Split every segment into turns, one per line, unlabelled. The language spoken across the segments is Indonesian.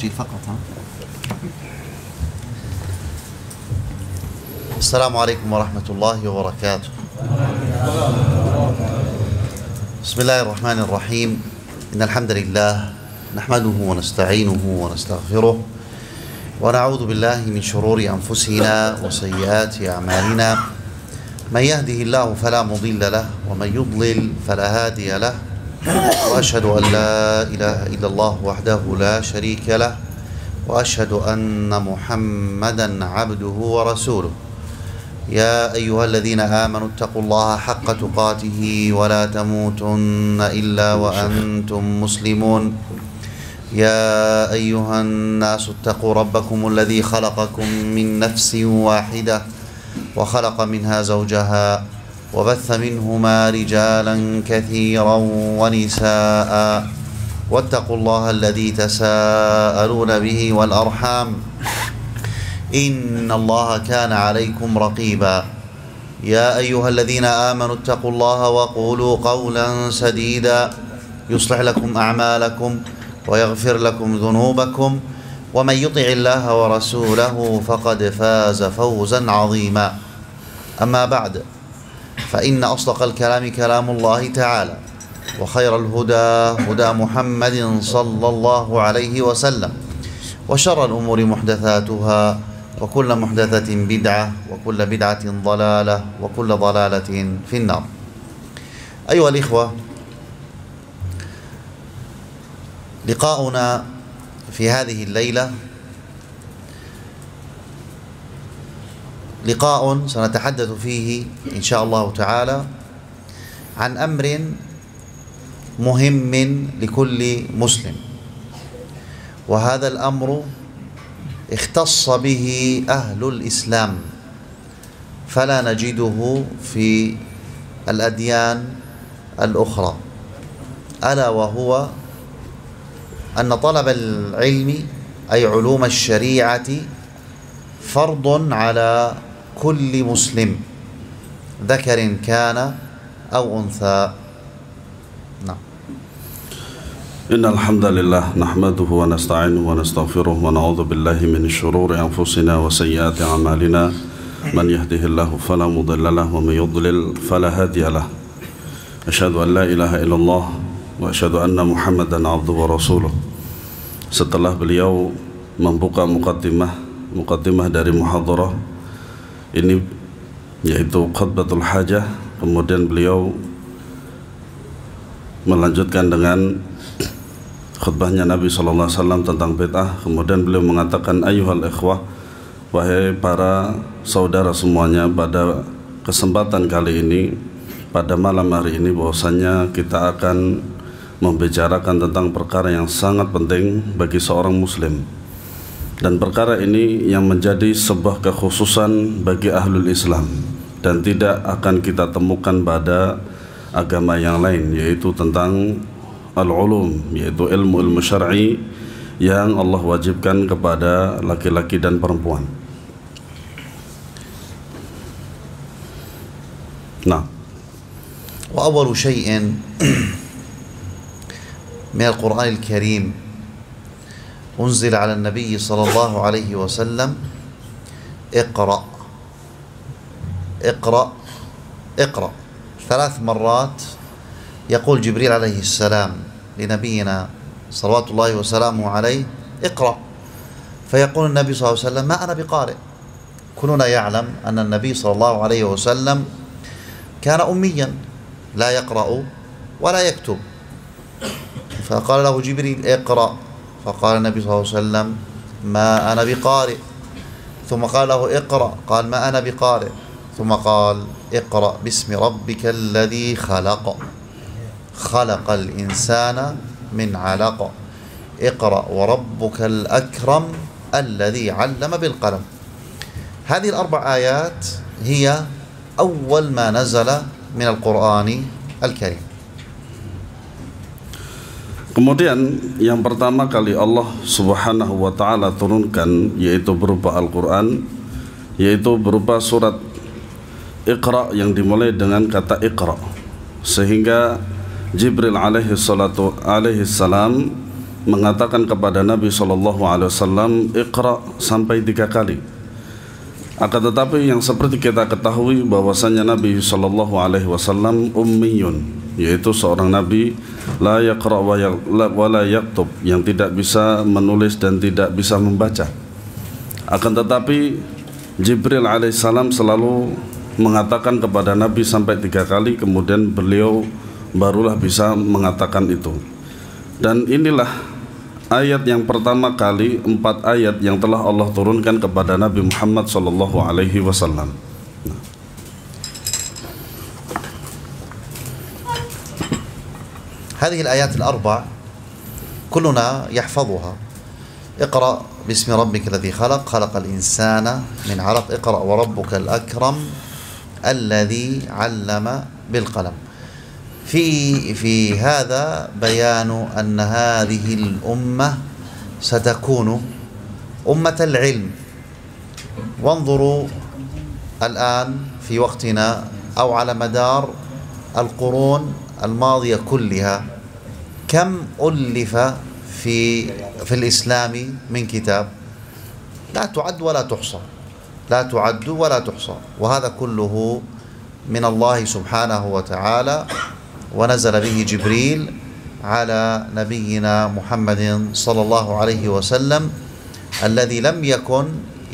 تسجيل فقط ها. السلام عليكم ورحمة الله وبركاته. بسم الله الرحمن الرحيم. إن الحمد لله نحمده ونستعينه ونستغفره ونعوذ بالله من شرور أنفسنا وسيئات أعمالنا. من يهده الله فلا مضل له ومن يضلل فلا هادي له، وأشهد أن لا إله إلا الله وحده لا شريك له، وأشهد أن محمدا عبده ورسوله. يا أيها الذين آمنوا اتقوا الله حق تقاته ولا تموتن إلا وأنتم مسلمون. يا أيها الناس اتقوا ربكم الذي خلقكم من نفس واحدة وخلق منها زوجها وبث منهما رجالا كثيرا ونساء، واتقوا الله الذي تساءلون به والأرحام إن الله كان عليكم رقيبا. يا أيها الذين آمنوا اتقوا الله وقولوا قولا سديدا يصلح لكم أعمالكم ويغفر لكم ذنوبكم، ومن يطع الله ورسوله فقد فاز فوزا عظيما. أما بعد، فإن أصدق الكلام كلام الله تعالى، وخير الهدى هدى محمد صلى الله عليه وسلم، وشر الأمور محدثاتها، وكل محدثة بدعة، وكل بدعة ضلالة، وكل ضلالة في النار. أيها الإخوة، لقاؤنا في هذه الليلة لقاء سنتحدث فيه إن شاء الله تعالى عن أمر مهم لكل مسلم، وهذا الأمر اختص به أهل الإسلام فلا نجده في الأديان الأخرى، ألا وهو أن طلب العلم أي علوم الشريعة فرض على كل مسلم ذكر كان أو أنثى. نعم.
إن الحمد لله نحمده ونستعينه ونستغفره ونعوذ بالله من شرور أنفسنا وسيئات أعمالنا. من يهده الله فلا مضل له ومن يضلل فلا هادي له. أشهد أن لا إله إلا الله وأشهد أن محمدا عبده ورسوله. Setelah beliau membuka muqaddimah dari muhadarah ini, yaitu khutbatul hajah, kemudian beliau melanjutkan dengan khutbahnya Nabi SAW tentang bid'ah. Kemudian beliau mengatakan, ayyuhal ikhwah, wahai para saudara semuanya, pada kesempatan kali ini, pada malam hari ini, bahwasanya kita akan membicarakan tentang perkara yang sangat penting bagi seorang muslim, dan perkara ini yang menjadi sebuah kekhususan bagi ahlul Islam dan tidak akan kita temukan pada agama yang lain, yaitu tentang al-ulum, yaitu ilmu syar'i yang Allah wajibkan kepada laki-laki dan perempuan. Nah,
wa awwalu syai'in من القرآن الكريم أنزل على النبي صلى الله عليه وسلم اقرأ اقرأ اقرأ 3 مرات. يقول جبريل عليه السلام لنبينا صلوات الله وسلامه عليه اقرأ، فيقول النبي صلى الله عليه وسلم ما أنا بقارئ. كلنا يعلم أن النبي صلى الله عليه وسلم كان أميا لا يقرأ ولا يكتب، فقال له جبريل اقرأ، فقال النبي صلى الله عليه وسلم ما أنا بقارئ، ثم قال له اقرأ، قال ما أنا بقارئ، ثم قال اقرأ باسم ربك الذي خلق خلق الإنسان من علق اقرأ وربك الأكرم الذي علم بالقلم. هذه ال4 آيات هي أول ما نزل من القرآن الكريم.
kemudian yang pertama kali Allah Subhanahu wa ta'ala turunkan, yaitu berupa Al-Quran, yaitu berupa surat Iqra yang dimulai dengan kata Iqra, sehingga Jibril alaihi salam mengatakan kepada Nabi SAW, Iqra sampai 3 kali. Akan tetapi yang seperti kita ketahui bahwasanya Nabi SAW ummiyun, yaitu seorang Nabi la yaqra wa la yaktub, yang tidak bisa menulis dan tidak bisa membaca. Akan tetapi Jibril alaihissalam selalu mengatakan kepada Nabi sampai 3 kali, kemudian beliau barulah bisa mengatakan itu. Dan inilah ayat yang pertama kali, 4 ayat yang telah Allah turunkan kepada Nabi Muhammad sallallahu alaihi wasallam.
هذه الآيات الأربع كلنا يحفظها. اقرأ باسم ربك الذي خلق، خلق الإنسان من علق، اقرأ وربك الأكرم الذي علم بالقلم. في هذا بيان أن هذه الأمة ستكون أمة العلم. وانظروا الآن في وقتنا أو على مدار القرون الماضية كلها كم ألف في الإسلام من كتاب، لا تعد ولا تحصى، لا تعد ولا تحصى. وهذا كله من الله سبحانه وتعالى، ونزل به جبريل على نبينا محمد صلى الله عليه وسلم الذي لم يكن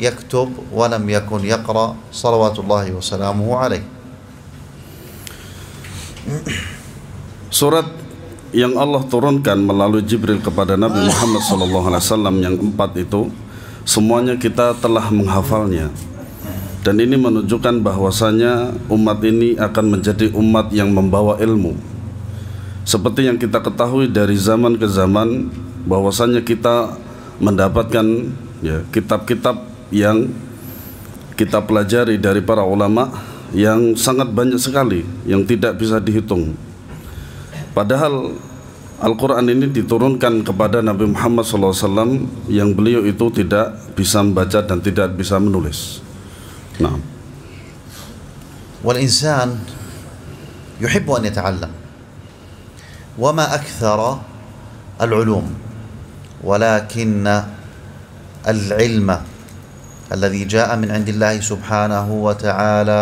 يكتب ولم يكن يقرأ صلوات الله وسلامه عليه.
Surat yang Allah turunkan melalui Jibril kepada Nabi Muhammad SAW yang 4 itu, semuanya kita telah menghafalnya. Dan ini menunjukkan bahwasanya umat ini akan menjadi umat yang membawa ilmu. Seperti yang kita ketahui dari zaman ke zaman, bahwasanya kita mendapatkan kitab-kitab yang kita pelajari dari para ulama yang sangat banyak sekali, yang tidak bisa dihitung. Padahal Al-Quran ini diturunkan kepada Nabi Muhammad SAW yang beliau itu tidak bisa membaca dan tidak bisa menulis. Nah,
والإنسان يحب أن يتعلم، وما أكثر العلوم، ولكن العلم الذي جاء من عند الله سبحانه وتعالى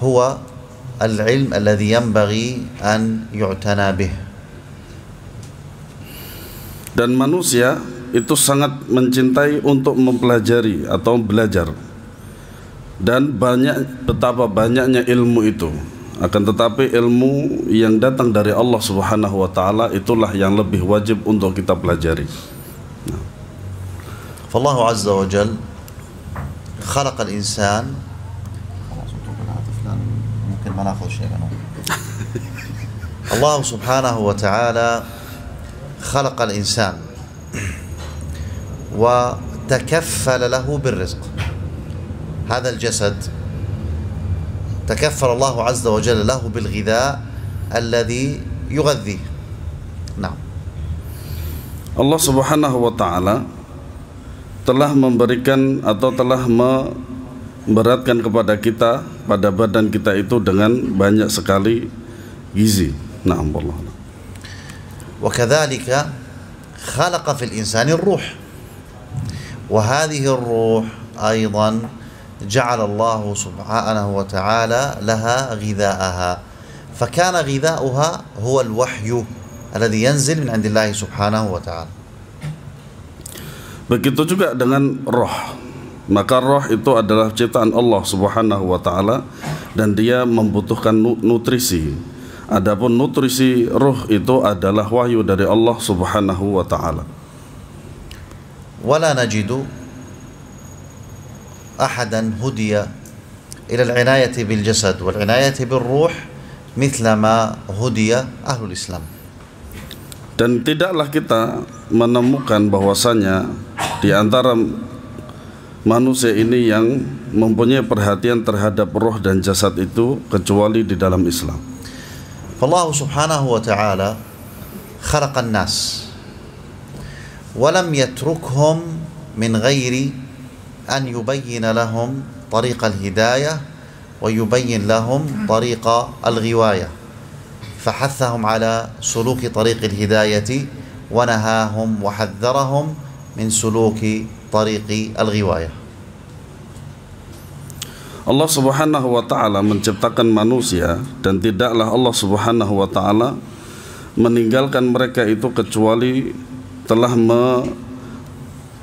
هو العلم الذي ينبغي أن يعتنى به.
Dan manusia itu sangat mencintai untuk mempelajari atau belajar. Dan betapa banyaknya ilmu itu. Akan tetapi ilmu yang datang dari Allah Subhanahu wa taala itulah yang lebih wajib untuk kita pelajari.
فالله عز وجل خلق الإنسان. ممكن ما ناخذ شيء منه. الله سبحانه وتعالى خلق الإنسان وتكفل له بالرزق. هذا الجسد تكفل الله عز وجل له بالغذاء الذي يغذيه. نعم.
Allah Subhanahu wa taala telah memberikan atau telah memberatkan kepada kita, pada badan kita itu dengan banyak sekali gizi. Na'am wallah.
وكذلك خلق في الإنسان الروح، وهذه الروح أيضا جعل الله سبحانه وتعالى لها غذاءها، فكان غذاؤها هو الوحي الذي ينزل من عند الله سبحانه وتعالى.
Begitu juga dengan roh. Maka roh itu adalah ciptaan Allah Subhanahu wa taala dan dia membutuhkan nutrisi. Adapun nutrisi roh itu adalah wahyu dari Allah Subhanahu wa taala.
ولا نجد أحدا هدي إلى العناية بالجسد والعناية بالروح مثل ما هدي أهل الإسلام.
Dan tidaklah kita menemukan bahwasanya di antara manusia ini yang mempunyai perhatian terhadap roh dan jasad itu kecuali di dalam Islam.
فالله سبحانه وتعالى خلق الناس ولم يتركهم من غير أن يبين لهم طريق الهداية ويبين لهم طريق الغواية، فحثهم على سلوك طريق الهداية ونهاهم وحذرهم من سلوك طريق الغواية.
Allah Subhanahu wa ta'ala menciptakan manusia, dan tidaklah Allah Subhanahu wa ta'ala meninggalkan mereka itu kecuali telah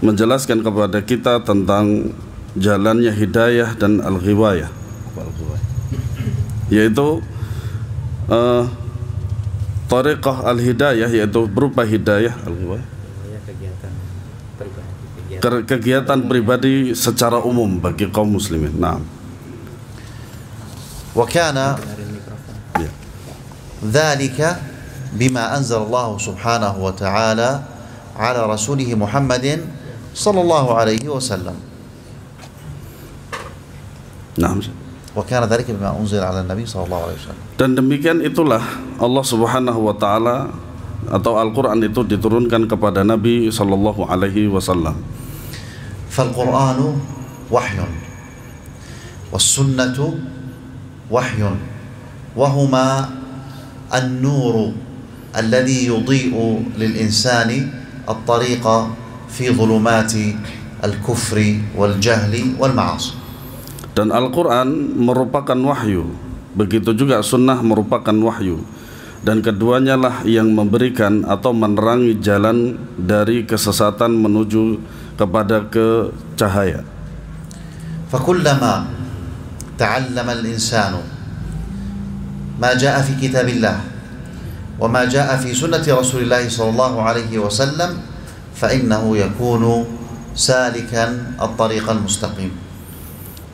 menjelaskan kepada kita tentang jalannya hidayah dan al-ghiwayah, yaitu tariqah al-hidayah, yaitu berupa hidayah, al-ghiwayah, kegiatan pribadi secara umum bagi kaum muslimin. Nah,
وكان ذلك بما أنزل الله سبحانه وتعالى على رسوله محمد صلى الله عليه وسلم.
نعم.
وكان ذلك بما أنزل على النبي صلى الله عليه وسلم.
Dan demikian itulah Allah Subhanahu wa ta'ala atau Al-Quran itu diturunkan kepada Nabi sallallahu alaihi wasallam.
فالقرآن وحي والسنة وحي وهما النور الذي يضيء للإنسان الطريق في ظلمات الكفر والجهل والمعاصي.
Dan Al-Quran merupakan wahyu, begitu juga sunnah merupakan wahyu, dan keduanya lah yang memberikan atau menerangi jalan dari kesesatan menuju kepada cahaya.
فكلما تعلم الإنسان ما جاء في كتاب الله وما جاء في سنة رسول الله صلى الله عليه وسلم فإنه يكون سالكا الطريق المستقيم.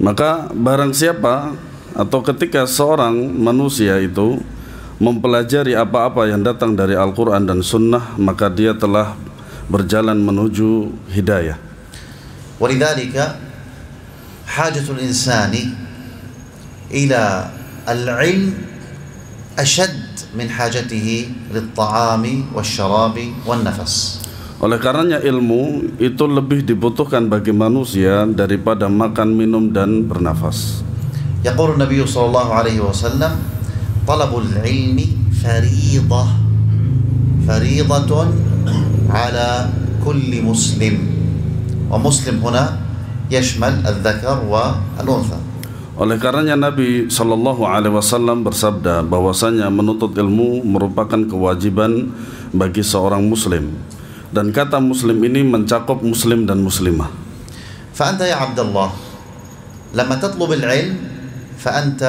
Maka barang siapa atau ketika seorang manusia itu mempelajari apa-apa yang datang dari Al-Quran dan Sunnah, maka dia telah berjalan menuju hidayah.
ولذلك حاجة الإنسان إلى العلم أشد من حاجته للطعام والشراب والنفس.
Oleh karenanya ilmu itu lebih dibutuhkan bagi manusia daripada makan, minum, dan bernafas.
يقول النبي صلى الله عليه وسلم طلب العلم فريضة على كل مسلم، ومسلم هنا يشمل الذكر والأنثى.
Oleh karenanya Nabi Shallallahu Alaihi Wasallam bersabda bahwasanya menuntut ilmu merupakan kewajiban bagi seorang muslim, dan kata muslim ini mencakup muslim dan muslimah.
فأنت يا عبد الله لما تطلب العلم فأنت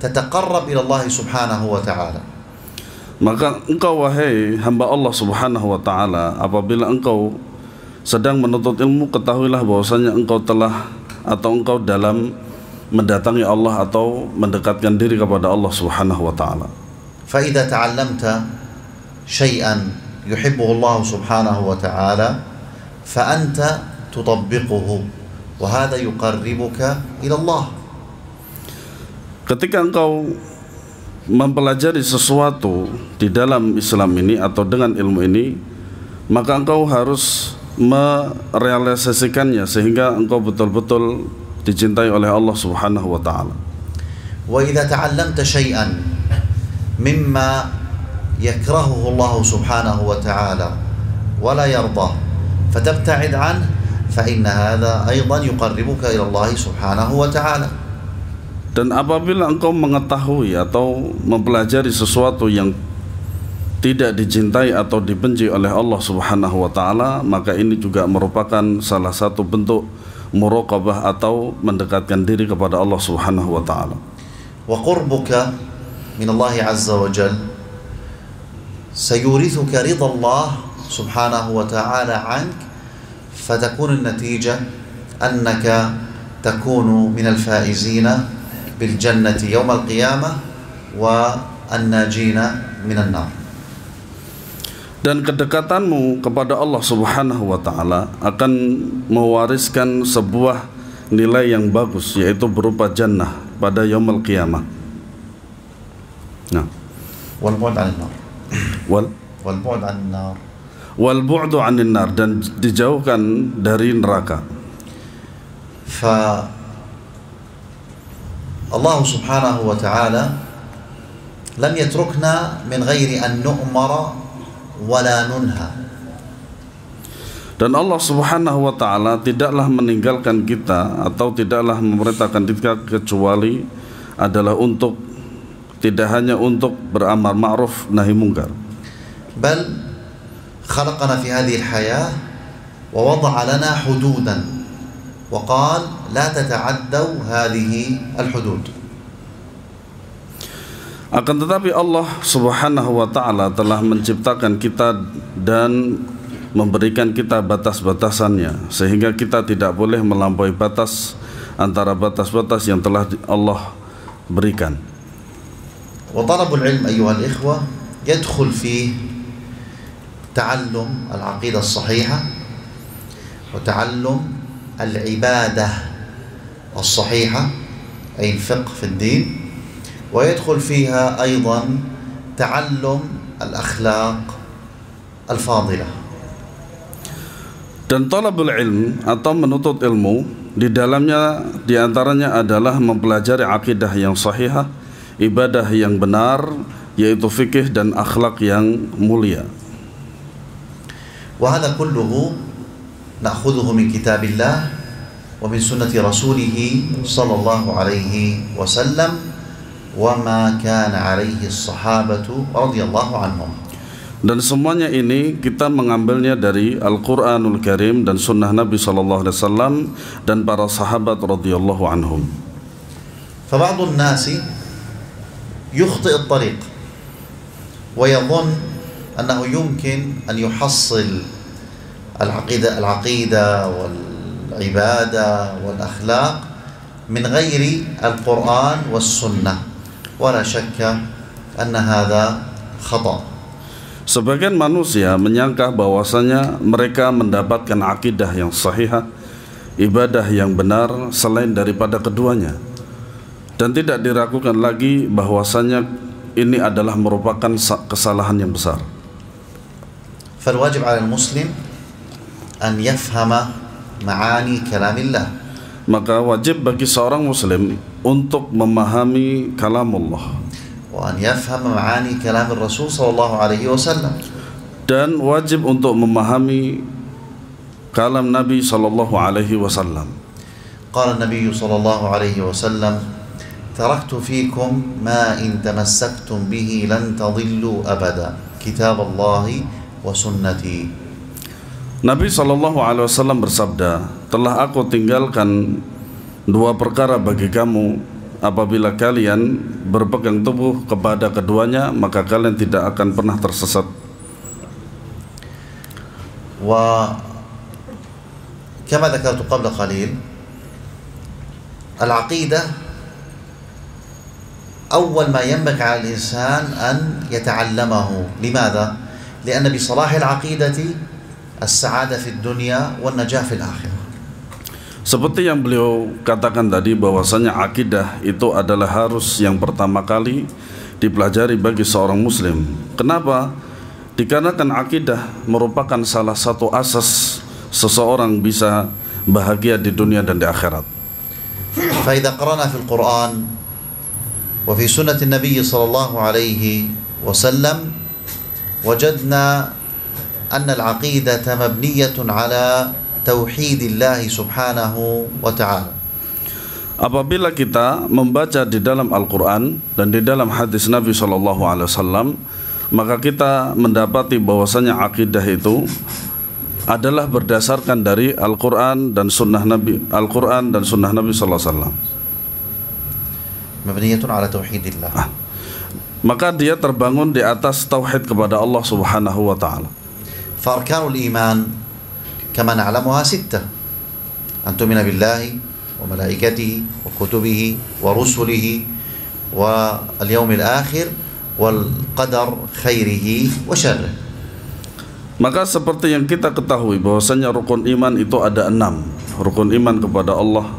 تتقرب إلى الله سبحانه وتعالى.
Maka engkau wahai hamba Allah Subhanahu wa ta'ala, apabila engkau sedang menuntut ilmu, ketahuilah bahwasanya engkau telah atau engkau dalam mendatangi Allah atau mendekatkan diri kepada Allah Subhanahu wa ta'ala.
فإذا تعلمت شيئا يحبه الله سبحانه وتعالى فأنت تطبقه وهذا يقربك إلى الله. Ketika engkau mempelajari sesuatu di dalam Islam ini atau dengan ilmu ini, maka engkau harus merealisasikannya sehingga engkau betul-betul dicintai oleh Allah Subhanahu wa ta'ala. وإذا تعلمت شيئا مما يكرهه الله سبحانه وتعالى ولا يرضاه فتبتعد عنه فإن هذا أيضا يقربك إلى الله سبحانه وتعالى.
Dan apabila engkau mengetahui atau mempelajari sesuatu yang tidak dicintai atau dibenci oleh Allah Subhanahu wa ta'ala, maka ini juga merupakan salah satu bentuk muraqabah atau mendekatkan diri kepada Allah Subhanahu wa ta'ala.
Wa qurbuka min Allah azza wa jal sayurithuka ridha Allah Subhanahu wa ta'ala ank fatakun an-natija annaka takunu min al-faizina bil jannati yawm al-qiyamah wa an-najina min an-nar. Dan kedekatanmu kepada Allah Subhanahu wa ta'ala akan mewariskan sebuah nilai yang bagus, yaitu berupa jannah pada yaumul qiyamah. Nah, wal bu'd 'anil nar. Wal bu'd 'anil nar. Wal bu'du 'anil nar, dan dijauhkan dari neraka. Fa Allah Subhanahu wa ta'ala lam yatrukna min ghairi an nu'mara wala nunha.
Dan Allah Subhanahu wa taala tidaklah meninggalkan kita atau tidaklah memerintahkan kita kecuali adalah untuk tidak hanya untuk beramar ma'ruf nahi munkar.
Bal khalaqana fi hadhihi al-hayah wa wada'a lana hududan wa qala la tata'addaw hadhihi al-hudud.
Akan tetapi Allah Subhanahu wa taala telah menciptakan kita dan memberikan kita batas-batasannya, sehingga kita tidak boleh melampaui batas antara batas-batas yang telah Allah berikan.
Wa talabul ilm ayyuhal ikhwah yadkhul fi ta'allum al-aqidah as-sahihah wa ta'allum al-ibadah as-sahihah ay al-fiqh fi ad-din, wa yadkhul fiha aidan ta'allum al-akhlaq al-fadilah.
Dan talabul ilm atau menuntut ilmu di dalamnya diantaranya adalah mempelajari akidah yang sahihah, ibadah yang benar, yaitu fikih dan akhlak yang mulia.
Wa hadha kulluhu na'khudhuhu min kitabillah wa min sunnati rasulih sallallahu alaihi wasallam wa ma kana alaihi as-sahabatu radhiyallahu anhum.
Dan semuanya ini kita mengambilnya dari Al-Quranul Karim dan Sunnah Nabi SAW dan para sahabat radhiyallahu anhum.
فبعض الناس يخطئ الطريق ويظن أنه يمكن أن يحصل العقيدة والعبادة والأخلاق من غير القرآن والسنة، ولا شك أن هذا خطأ.
Sebagian manusia menyangka bahwasanya mereka mendapatkan akidah yang sahihah, ibadah yang benar selain daripada keduanya, dan tidak diragukan lagi bahwasanya ini adalah merupakan kesalahan yang besar.
فالواجب على المسلم أن يفهم معاني كلام الله.
Maka wajib bagi seorang muslim untuk memahami kalam Allah,
وأن يفهم معاني كلام الرسول صلى الله عليه وسلم.
dan wajib untuk memahami kalam Nabi sallallahu alaihi wasallam.
قال النبي صلى الله عليه وسلم تركت فيكم ما إن تمسكتم به لن تضلوا أبدا كتاب الله وسنتي.
Nabi sallallahu alaihi wasallam bersabda, telah aku tinggalkan dua perkara bagi kamu, apabila kalian berpegang teguh kepada keduanya maka kalian tidak akan pernah tersesat.
وكما ذكرت قبل قليل العقيدة أول ما ينبغي على الإنسان أن يتعلمه. لماذا؟ لأن بصلاح العقيدة السعادة في الدنيا والنجاة في الآخرة.
Seperti yang beliau katakan tadi, bahwasanya akidah itu adalah harus yang pertama kali dipelajari bagi seorang muslim. Kenapa? Dikarenakan akidah merupakan salah satu asas seseorang bisa bahagia di dunia dan di akhirat.
فإذا قرأنا في القرآن وفي سنة النبي صلى الله عليه وسلم وجدنا أن العقيدة مبنية على توحيد الله سبحانه وتعالى.
Apabila kita membaca di dalam Al-Quran dan di dalam hadis Nabi SAW, maka kita mendapati bahwasanya akidah itu adalah berdasarkan dari Al-Quran dan Sunnah Nabi, Al-Quran dan Sunnah Nabi SAW.
Mabniyatun ala tauhidillah.
Maka dia terbangun di atas tauhid kepada Allah Subhanahu wa taala.
Fa arkanul iman كما نعلمها ستة: أن تؤمن بالله وملائكته وكتبه ورسله واليوم الآخر والقدر خيره وشره.
Maka seperti yang kita ketahui bahwasanya rukun iman itu ada 6. Rukun iman kepada Allah,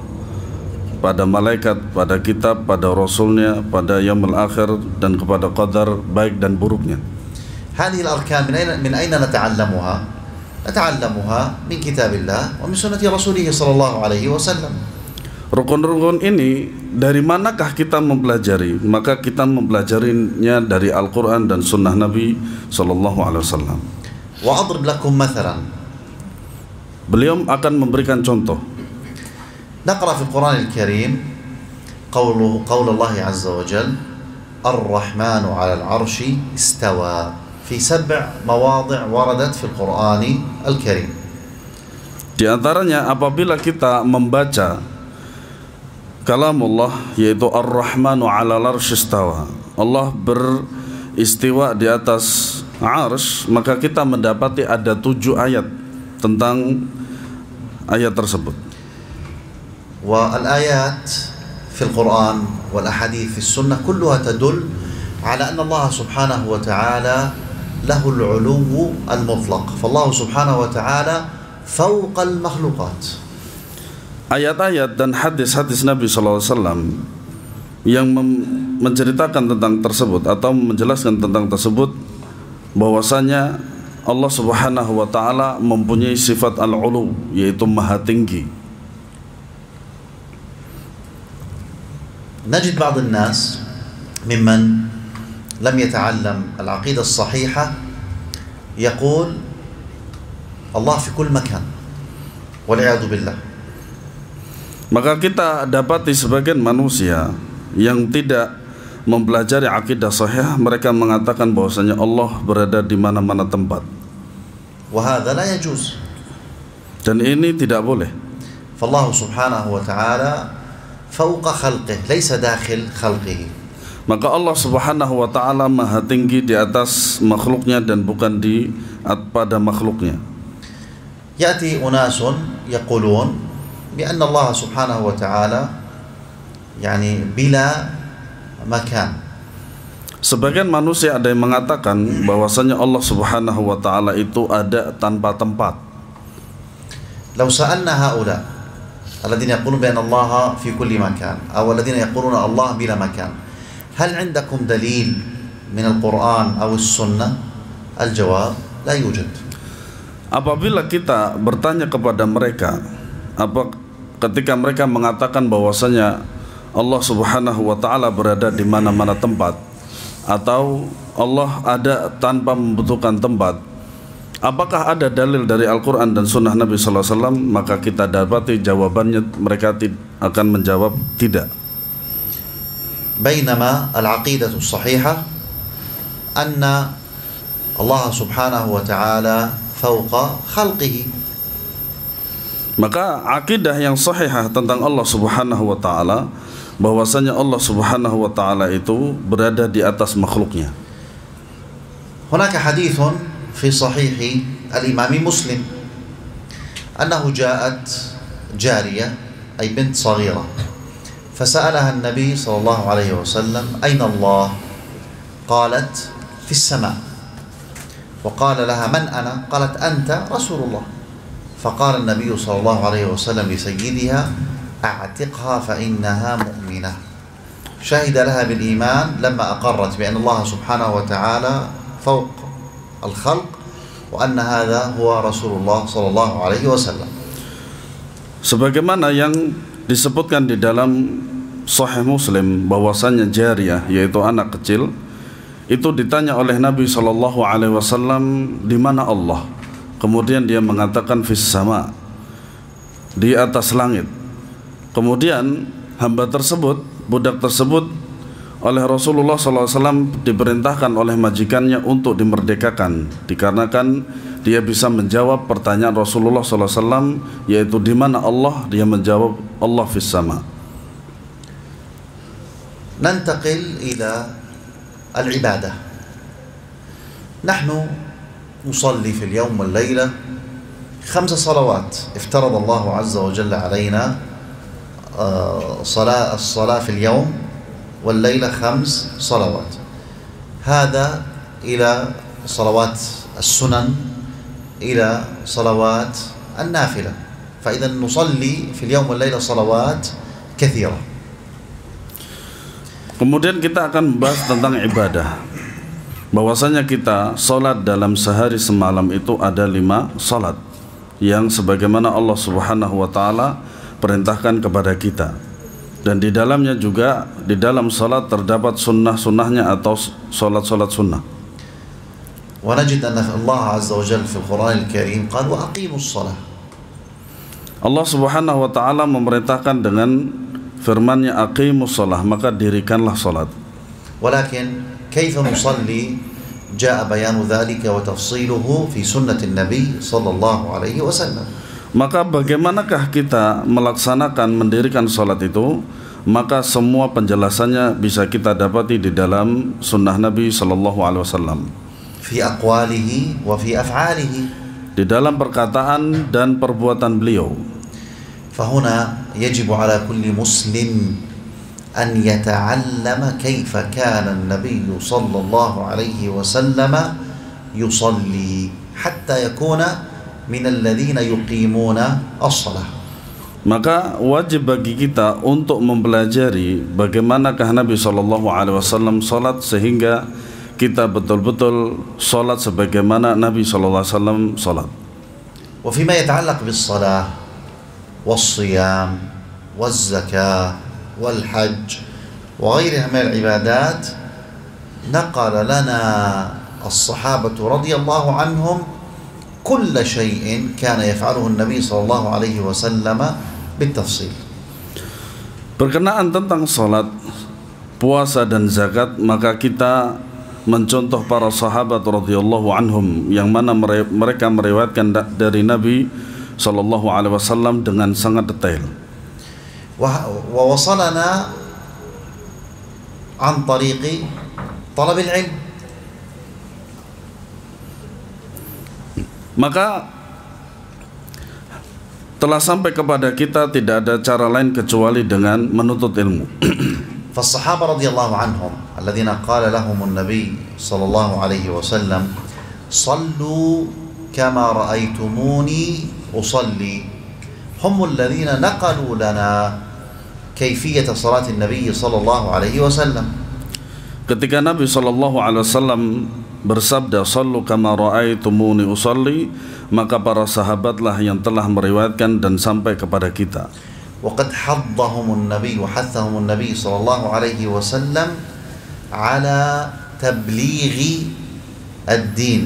pada malaikat, pada kitab, pada rasulnya, pada yaumul akhir, dan kepada qadar baik dan buruknya.
هذه الأركان من أين نتعلمها؟ نتعلمها من كتاب الله ومن سنة رسوله صلى الله عليه وسلم.
Rukun-rukun ini dari manakah kita mempelajari? Maka kita mempelajarinya dari Al-Quran dan Sunnah Nabi Sallallahu Alaihi Wasallam.
وأضرب لكم مثلا.
Beliau akan memberikan contoh.
نقرأ في القرآن الكريم قول الله عز وجل الرحمن على العرش استوى في 7 مواضع وردت في القرآن الكريم.
Di antaranya apabila kita membaca kalamullah, yaitu Ar-Rahmanu 'alal 'arsy istawa, Allah beristiwa di atas arsy, maka kita mendapati ada 7 ayat tentang ayat tersebut.
والآيات في القرآن والأحاديث في السنة كلها تدل على أن الله سبحانه وتعالى له العلو المطلق، فالله سبحانه وتعالى فوق المخلوقات.
Ayat-ayat dan hadis-hadis Nabi SAW yang menceritakan tentang tersebut atau menjelaskan tentang tersebut, bahwasanya Allah Subhanahu wa taala mempunyai sifat al-ulu, yaitu maha tinggi.
نجد بعض الناس ممن لم يتعلم العقيدة الصحيحة يقول الله في كل مكان والعياذ بالله.
Maka kita dapati sebagian manusia yang tidak mempelajari akidah sahih, mereka mengatakan bahwasanya Allah berada di mana-mana tempat.
وهذا لا يجوز.
Dan ini tidak boleh.
فالله سبحانه وتعالى فوق خلقه ليس داخل خلقه.
Maka Allah Subhanahu wa taala maha tinggi di atas makhluknya dan bukan pada makhluknya.
يأتي أناس يقولون بأن الله سبحانه وتعالى يعني بلا مكان.
Sebagian manusia ada yang mengatakan bahwasanya Allah Subhanahu wa taala itu ada tanpa tempat.
لو سألنا هؤلاء الذين يقولون بأن الله في كل مكان أو الذين يقولون الله بلا مكان، هل عندكم دليل من القرآن أو السنة؟ الجواب لا يوجد.
Apabila kita bertanya kepada mereka, ketika mereka mengatakan bahwasanya Allah Subhanahu wa taala berada di mana-mana tempat atau Allah ada tanpa membutuhkan tempat, apakah ada dalil dari Al-Quran dan Sunnah Nabi Sallallahu Alaihi Wasallam? Maka kita dapati jawabannya mereka akan menjawab tidak.
بينما العقيدة الصحيحة أن الله سبحانه وتعالى فوق خلقه.
Maka akidah yang sahihah tentang Allah Subhanahu wa taala, bahwasanya Allah Subhanahu wa taala itu berada di atas makhluknya.
هناك حديث في صحيح الإمام مسلم أنه جاءت جارية أي بنت صغيرة فسألها النبي صلى الله عليه وسلم أين الله؟ قالت في السماء. وقال لها من أنا؟ قالت أنت رسول الله. فقال النبي صلى الله عليه وسلم لسيدها أعتقها فإنها مؤمنة. شهد لها بالإيمان لما أقرت بأن الله سبحانه وتعالى فوق الخلق وأن هذا هو رسول الله صلى الله عليه وسلم.
Sebagaimana yang disebutkan di dalam Sahih Muslim, bahwasanya jariyah, yaitu anak kecil, itu ditanya oleh Nabi Sallallahu Alaihi Wasallam, di mana Allah? Kemudian dia mengatakan fis sama, di atas langit. Kemudian hamba tersebut, budak tersebut, oleh Rasulullah SAW diperintahkan oleh majikannya untuk dimerdekakan, dikarenakan dia bisa menjawab pertanyaan Rasulullah SAW, yaitu di mana Allah. Dia menjawab Allah fis sama.
ننتقل إلى العبادة. نحن نصلي في اليوم والليلة 5 صلوات افترض الله عز وجل علينا الصلاة في اليوم والليلة 5 صلوات. هذا إلى صلوات السنن إلى صلوات النافلة، فإذا نصلي في اليوم والليلة صلوات كثيرة.
Kemudian kita akan membahas tentang ibadah, bahwasanya kita salat dalam sehari semalam itu ada 5 salat yang sebagaimana Allah Subhanahu wa taala perintahkan kepada kita. Dan di dalamnya juga, di dalam salat terdapat sunnah-sunnahnya atau salat-salat sunnah.
ونجد أن الله عز وجل في القرآن الكريم قال وأقيموا الصلاة.
Allah Subhanahu wa taala memerintahkan dengan firman-Nya aqimus shalah, maka dirikanlah salat.
ولكن كيف نصلي جاء بيان ذلك وتفصيله في سنة النبي صلى الله عليه وسلم.
Maka bagaimanakah kita melaksanakan mendirikan salat itu? Maka semua penjelasannya bisa kita dapati di dalam sunnah Nabi sallallahu alaihi wasallam.
في أقواله وفي أفعاله.
Di dalam perkataan dan perbuatan beliau.
فهنا يجب على كل مسلم أن يتعلم كيف كان النبي صلى الله عليه وسلم يصلي حتى يكون من الذين يقيمون الصلاة.
Maka wajib bagi kita untuk mempelajari bagaimanakah Nabi SAW salat sehingga kita betul-betul salat sebagaimana Nabi SAW salat.
وفيما يتعلق بالصلاة والصيام والزكاة والحج وغيرها من العبادات نقل لنا الصحابة رضي الله عنهم كل شيء كان يفعله النبي صلى الله عليه وسلم بالتفصيل.
Berkenaan tentang salat, puasa dan zakat, maka kita mencontoh para sahabat radhiyallahu anhum yang mana mereka meriwayatkan dari Nabi sallallahu alaihi wasallam dengan sangat detail.
ووصلنا عن طريق طلب العلم.
Maka telah sampai kepada kita tidak ada cara lain kecuali dengan menuntut ilmu.
فالصحابة رضي الله عنهم الذين قال لهم النبي صلى الله عليه وسلم صلوا كما رأيتموني أصلي هم الذين نقلوا لنا كيفية صلاة النبي صلى الله عليه وسلم.
Ketika Nabi sallallahu alaihi wasallam bersabda sallu kama ra'aitumuni usalli, maka para sahabatlah yang telah meriwayatkan dan sampai kepada kita.
وقد حضهم النبي وحثهم النبي صلى الله عليه وسلم على تبليغ الدين،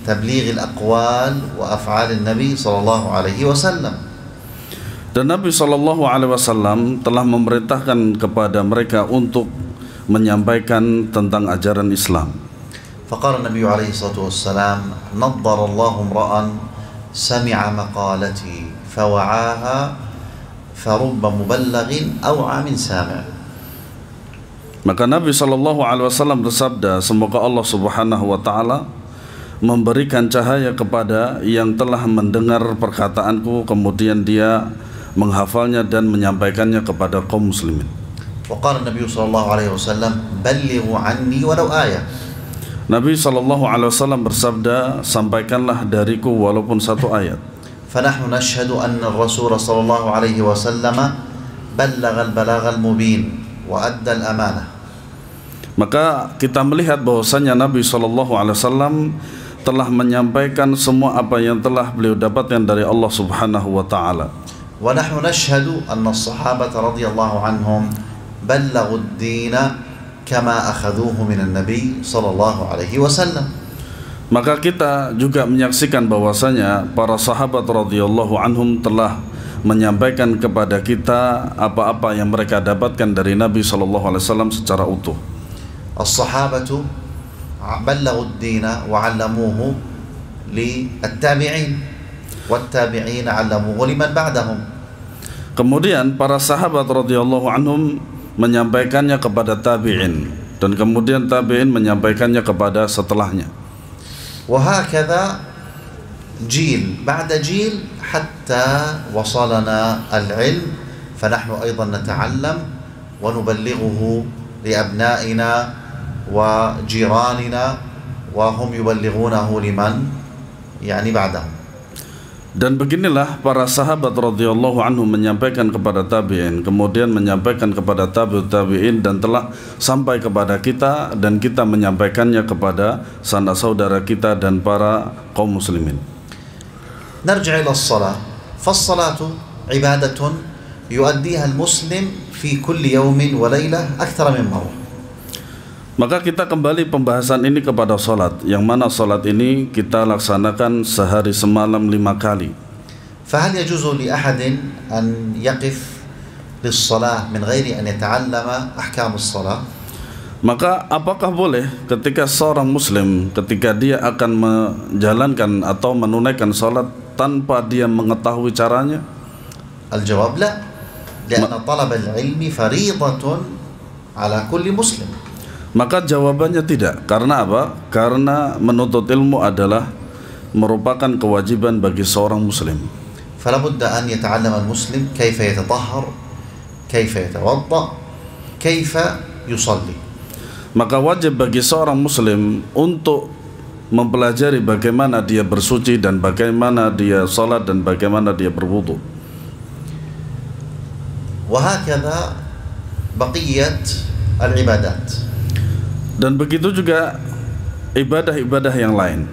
تبليغ الأقوال وأفعال النبي صلى الله عليه وسلم.
Dan Nabi sallallahu alaihi wasallam telah memerintahkan kepada mereka untuk menyampaikan tentang ajaran Islam.
فقال النبي عليه الصلاة والسلام نضر الله امرأ سمع مقالتي فوعاها فرب مبلغ أوعى من سامع.
Maka Nabi sallallahu alaihi wasallam bersabda, semoga Allah Subhanahu wa taala memberikan cahaya kepada yang telah mendengar perkataanku kemudian dia menghafalnya dan menyampaikannya kepada kaum muslimin.
وقال النبي صلى الله عليه وسلم بلغوا عني ولو آية.
Nabi sallallahu alaihi wasallam bersabda, sampaikanlah dariku walaupun satu ayat.
فنحن نشهد أن الرسول صلى الله عليه وسلم بلغ البلاغ المبين وأدى الأمانة.
Maka kita melihat bahwasanya Nabi sallallahu alaihi wasallam telah menyampaikan semua apa yang telah beliau dapatkan dari Allah Subhanahu wa taala.
ونحن نشهد أن الصحابة رضي الله عنهم بلغوا الدين كما أخذوه من النبي صلى الله عليه وسلم.
Maka kita juga menyaksikan bahwasanya para sahabat radhiyallahu anhum telah menyampaikan kepada kita apa-apa yang mereka dapatkan dari Nabi sallallahu alaihi wasallam secara utuh.
الصحابة بلغوا الدين وعلموه للتابعين والتابعين علموه لمن بعدهم.
Kemudian para sahabat radhiyallahu anhum menyampaikannya kepada tabi'in dan kemudian tabi'in menyampaikannya kepada setelahnya.
وهكذا جيل بعد جيل حتى وصلنا العلم فنحن أيضا نتعلم ونبلغه لأبنائنا وجيراننا وهم يبلغونه لمن يعني بعدهم.
Dan beginilah para sahabat radhiyallahu anhum menyampaikan kepada tabi'in, kemudian menyampaikan kepada tabi'in dan telah sampai kepada kita dan kita menyampaikannya kepada sanak saudara kita dan para kaum muslimin.
نرجع إلى الصلاة فالصلاة عبادة يؤديها المسلم في كل يوم وليلة أكثر من مرة.
Maka kita kembali pembahasan ini kepada salat, yang mana salat ini kita laksanakan sehari semalam 5 kali.
فهل يجوز لأحد أن يقف للصلاة من غير أن يتعلم أحكام الصلاة؟
Maka apakah boleh ketika seorang muslim ketika dia akan menjalankan atau menunaikan salat tanpa dia mengetahui caranya?
الجواب لا، لأن طلب العلم فريضة على كل مسلم.
Maka jawabannya tidak. Karena apa? Karena menuntut ilmu adalah merupakan kewajiban bagi seorang muslim.
فلا بد أن يتعلم المسلم كيف يتطهر، كيف يتوضأ، كيف يصلي.
Maka wajib bagi seorang muslim untuk mempelajari bagaimana dia bersuci dan bagaimana dia salat dan bagaimana dia berwudu.
وهكذا بقية العبادات.
Dan begitu juga ibadah-ibadah yang lain.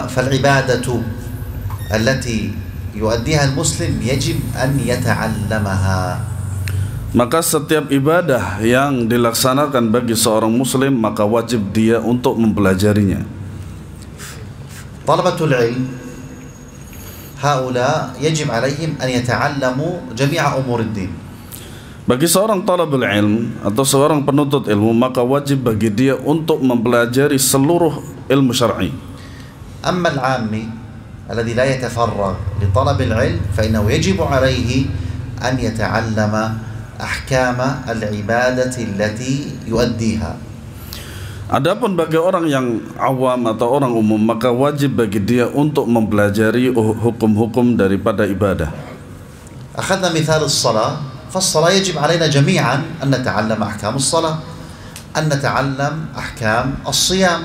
فالعبادة التي يؤديها المسلم يجب أن يتعلمها.
Maka setiap ibadah yang dilaksanakan bagi seorang muslim maka wajib dia untuk mempelajarinya.
طلبة العلم هؤلاء يجب عليهم أن يتعلموا جميع أمور الدين.
Bagi seorang talabul ilm atau seorang penuntut ilmu maka wajib bagi dia untuk mempelajari seluruh ilmu syar'i.
أما العامي الذي لا يتفرغ لطلب العلم فإنه يجب عليه أن يتعلم أحكام العبادة التي يؤديها.
Adapun bagi orang yang awam atau orang umum maka wajib bagi dia untuk mempelajari hukum-hukum daripada ibadah.
أخذنا مثال الصلاة، فالصلاة يجب علينا جميعا أن نتعلم أحكام الصلاة، أن نتعلم أحكام الصيام.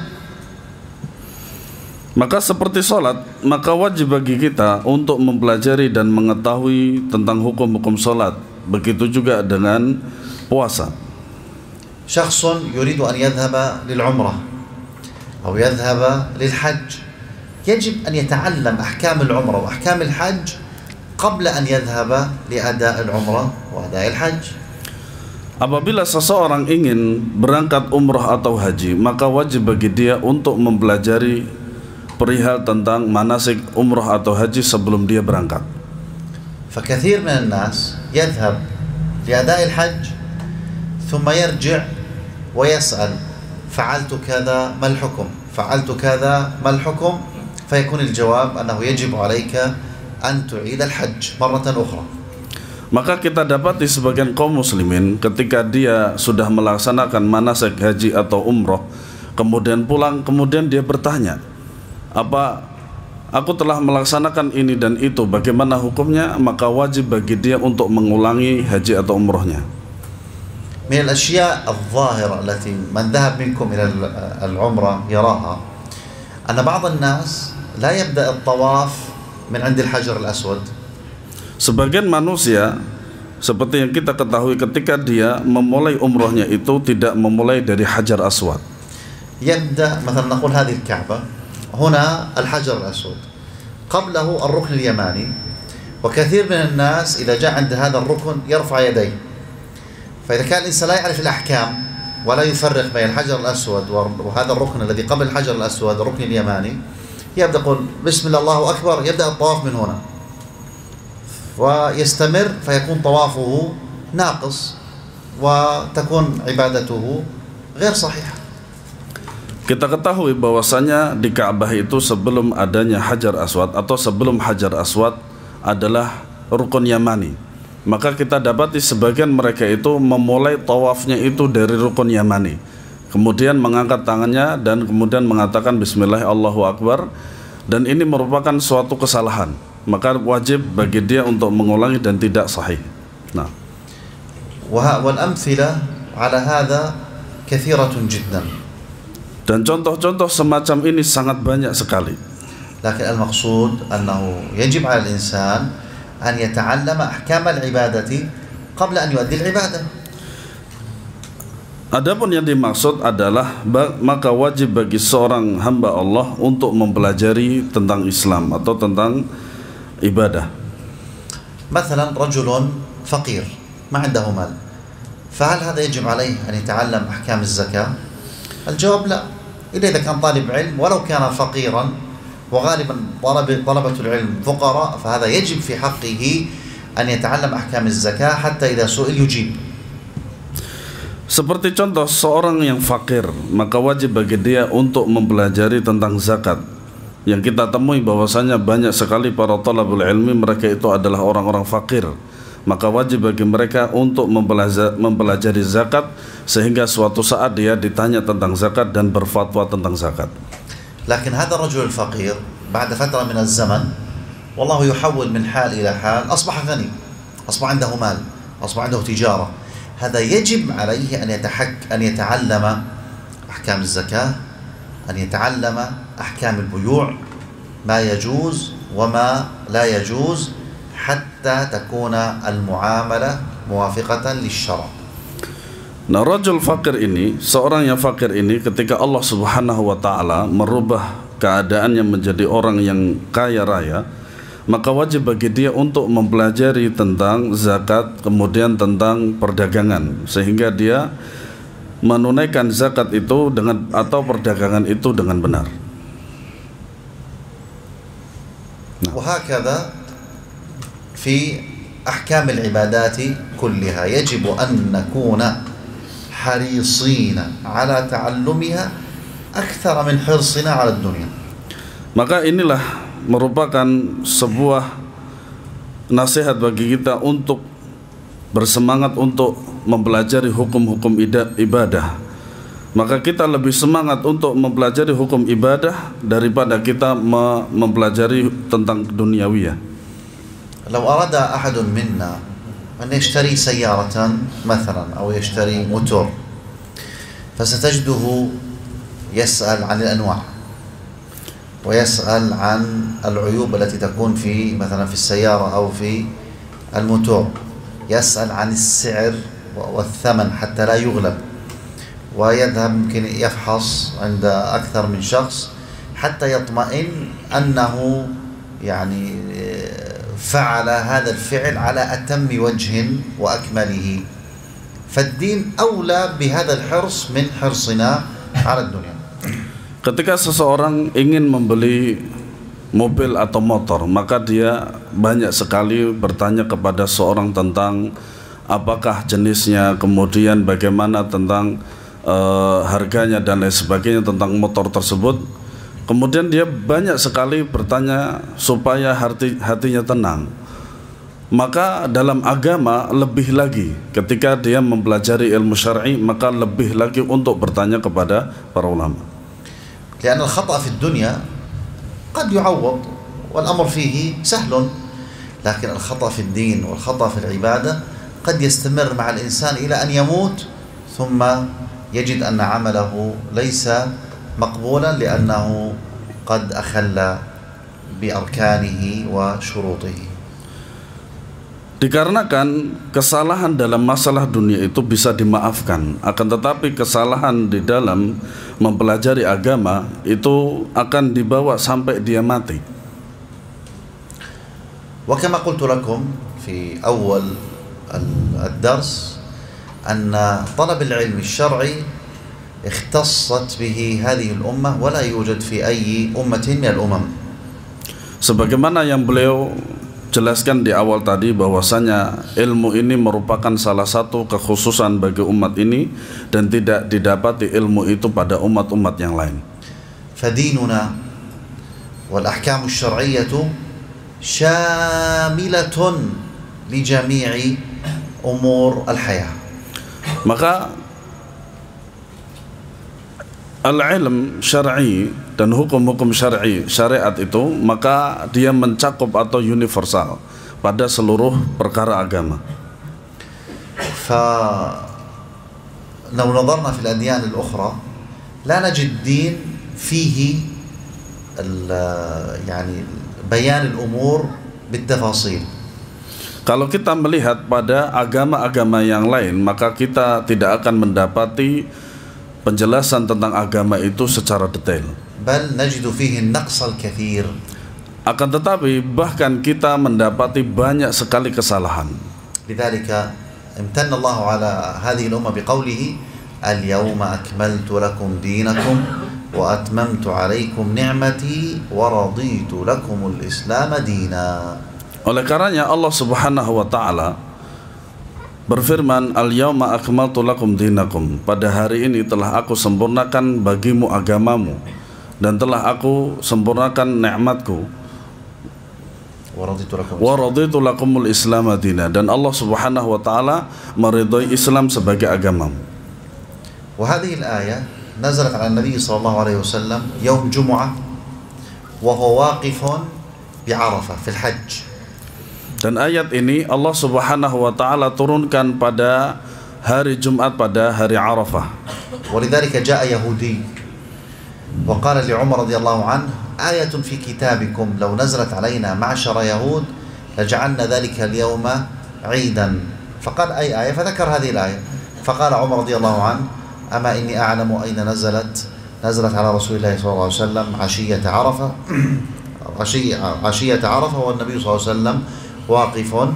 Maka seperti salat, maka wajib bagi kita untuk mempelajari dan mengetahui tentang hukum-hukum salat. Begitu juga dengan puasa.
شخص يريد أن يذهب للعمرة أو يذهب للحج يجب أن يتعلم أحكام العمرة وأحكام الحج قبل أن يذهب لأداء العمرة وأداء الحج.
Apabila seseorang ingin berangkat umrah atau haji, maka wajib bagi dia untuk mempelajari perihal tentang manasik umrah atau haji sebelum dia berangkat.
فكثير من الناس يذهب لأداء الحج ثم يرجع ويسأل فعلت كذا ما الحكم، فعلت كذا ما الحكم، فيكون الجواب أنه يجب عليك أن تعيد الحج مرة أخرى.
Maka kita dapati sebagian kaum muslimin ketika dia sudah melaksanakan manasik haji atau umroh, kemudian pulang, kemudian dia bertanya, apa aku telah melaksanakan ini dan itu, bagaimana hukumnya? Maka wajib bagi dia untuk mengulangi haji atau umrohnya.
من الأشياء الظاهرة التي من ذهب منكم إلى العمرة يراها أن بعض الناس لا يبدأ الطواف من عند الحجر الأسود.
Sebagian manusia seperti yang kita ketahui ketika dia memulai umrohnya itu tidak memulai dari Hajar Aswad.
يبدأ مثلا نقول هذه الكعبة، هنا الحجر الأسود، قبله الركن اليماني، وكثير من الناس إذا جاء عند هذا الركن يرفع يديه. فإذا كان الإنسان لا يعرف الأحكام ولا يفرق بين الحجر الأسود وهذا الركن الذي قبل الحجر الأسود الركن اليماني، يبدأ يقول بسم الله الله أكبر، يبدأ الطواف من هنا ويستمر، فيكون طوافه ناقص وتكون عبادته غير صحيحة.
Kita ketahui bahwasanya di Ka'bah itu sebelum adanya Hajar Aswad atau sebelum Hajar Aswad adalah rukun Yamani. Maka kita dapati sebagian mereka itu memulai tawafnya itu dari rukun Yamani, kemudian mengangkat tangannya dan kemudian mengatakan Bismillah Allahu Akbar, dan ini merupakan suatu kesalahan. Maka wajib bagi dia untuk mengulangi dan tidak sahih. Nah,
والأمثلة على هذا كثيرة جدا.
Dan contoh-contoh semacam ini sangat banyak sekali.
لكن المقصود أنه يجب على الإنسان أن يتعلم أحكام العبادة قبل أن يؤدي العبادة.
Adapun yang dimaksud adalah maka wajib bagi seorang hamba Allah untuk mempelajari tentang Islam atau tentang ibadah.
مثلا رجل فقير ما عنده مال، فهل هذا يجب عليه أن يتعلم أحكام الزكاة؟ الجواب لا، إلا إذا كان طالب علم ولو كان فقيرا وغالبا طلبة العلم فقراء، فهذا يجب في حقه أن يتعلم أحكام الزكاة حتى إذا سئل يجيب.
Seperti contoh seorang yang fakir, maka wajib bagi dia untuk mempelajari tentang zakat. Yang kita temui bahwasanya banyak sekali para thalabul ilmi mereka itu adalah orang-orang fakir. Maka wajib bagi mereka untuk mempelajari zakat sehingga suatu saat dia ditanya tentang zakat dan berfatwa tentang zakat.
لكن هذا الرجل الفقير بعد فترة من الزمن والله يحول من حال إلى حال، أصبح غني، أصبح عنده مال، أصبح عنده تجارة. هذا يجب عليه أن يتعلم أحكام الزكاة، أن يتعلم أحكام البيوع، ما يجوز وما لا يجوز حتى تكون المعاملة موافقة للشرع.
Nah, rajul fakir ini, seorang yang fakir ini, ketika Allah Subhanahu wa Ta'ala merubah keadaannya menjadi orang yang kaya raya, maka wajib bagi dia untuk mempelajari tentang zakat, kemudian tentang perdagangan, sehingga dia menunaikan zakat itu dengan atau perdagangan itu dengan benar.
وهكذا في أحكام العبادات كلها يجب أن نكون حريصين على تعلمها أكثر من حرصنا على الدنيا.
Maka inilah merupakan sebuah nasihat bagi kita untuk bersemangat untuk mempelajari hukum-hukum ibadah. Maka kita lebih semangat untuk mempelajari hukum ibadah daripada kita mempelajari tentang duniawiyah.
لو أراد أحد منا أن يشتري سيارة مثلا أو يشتري موتور، فستجده يسأل عن الأنواع ويسأل عن العيوب التي تكون في مثلا في السيارة أو في الموتور، يسأل عن السعر والثمن حتى لا يغلب، ويذهب يمكن يفحص عند أكثر من شخص حتى يطمئن أنه يعني فعل هذا الفعل على أتم وجه وأكمله. فالدين أولى بهذا الحرص من حرصنا على الدنيا.
Ketika seseorang ingin membeli mobil atau motor, maka dia banyak sekali bertanya kepada seorang tentang apakah jenisnya, kemudian bagaimana tentang harganya dan lain sebagainya tentang motor tersebut. Kemudian dia banyak sekali bertanya supaya hatinya tenang. Maka dalam agama lebih lagi, ketika dia mempelajari ilmu syar'i, maka lebih lagi untuk bertanya kepada para ulama.
لأن الخطأ في الدنيا قد يعوض والأمر فيه سهل، لكن الخطأ في الدين والخطأ في العبادة قد يستمر مع الإنسان إلى أن يموت ثم يجد أن عمله ليس مقبولا لأنه قد أخل بأركانه وشروطه.
Dikarenakan kesalahan dalam masalah dunia itu bisa dimaafkan, akan tetapi kesalahan di dalam mempelajari agama itu akan dibawa sampai dia mati.
وكما قلت لكم في أول الدرس أن طلب العلم الشرعي اختصت به هذه الأمة ولا يوجد في أي أمة من الأمم.
Sebagaimana yang beliau jelaskan di awal tadi, bahwasanya ilmu ini merupakan salah satu kekhususan bagi umat ini dan tidak didapati ilmu itu pada umat-umat yang lain.
فديننا والأحكام الشرعية شاملة لجميع أمور الحياة.
Maka al-ilm syar'i dan hukum-hukum syariat itu, maka dia mencakup atau universal pada seluruh perkara agama.
فلو نظرنا في الأديان الأخرى لا نجد دين فيه يعني بيان الأمور بالتفاصيل.
Kalau kita melihat pada agama-agama yang lain, maka kita tidak akan mendapati penjelasan tentang agama itu secara detail.
بل نجد فيه النقص الكثير.
Akan tetapi bahkan kita mendapati banyak sekali kesalahan.
لذلك امتن الله على هذه الأمة بقوله اليوم أكملت لكم دينكم وأتممت عليكم نعمتي ورضيت لكم الإسلام دينا.
Oleh karenanya Allah Subhanahu wa taala berfirman, Al-yawma akmaltu lakum dinakum. Pada hari ini telah aku sempurnakan bagimu agamamu dan telah aku sempurnakan nikmatku. Wa raditu lakumul Islam dina. Dan Allah Subhanahu wa taala meridhai Islam sebagai agamamu.
Wa hadhihi al-ayah nazalat 'ala an-nabi sallallahu alaihi wasallam yaum Jumu'ah wa huwa waqifun bi Arafah fil Hajj.
Dan ayat ini Allah Subhanahu wa taala turunkan pada hari Jumat pada hari Arafah.
Walidhalika jaa Yahudi wa qala li Umar radhiyallahu anhu ayatun fi kitabikum law nazalat alaina ma'shara yahud laj'alna dhalika al-yawma 'iidan. Faqala ay ayah fadhakar hadhihi al-ayah. Faqala Umar radhiyallahu anhu ama inni a'lamu ayna nazalat ala Rasulillah sallallahu alaihi wasallam 'ashiyata Arafah. 'ashiyata Arafah wa an-nabiy sallallahu alaihi wasallam waqifun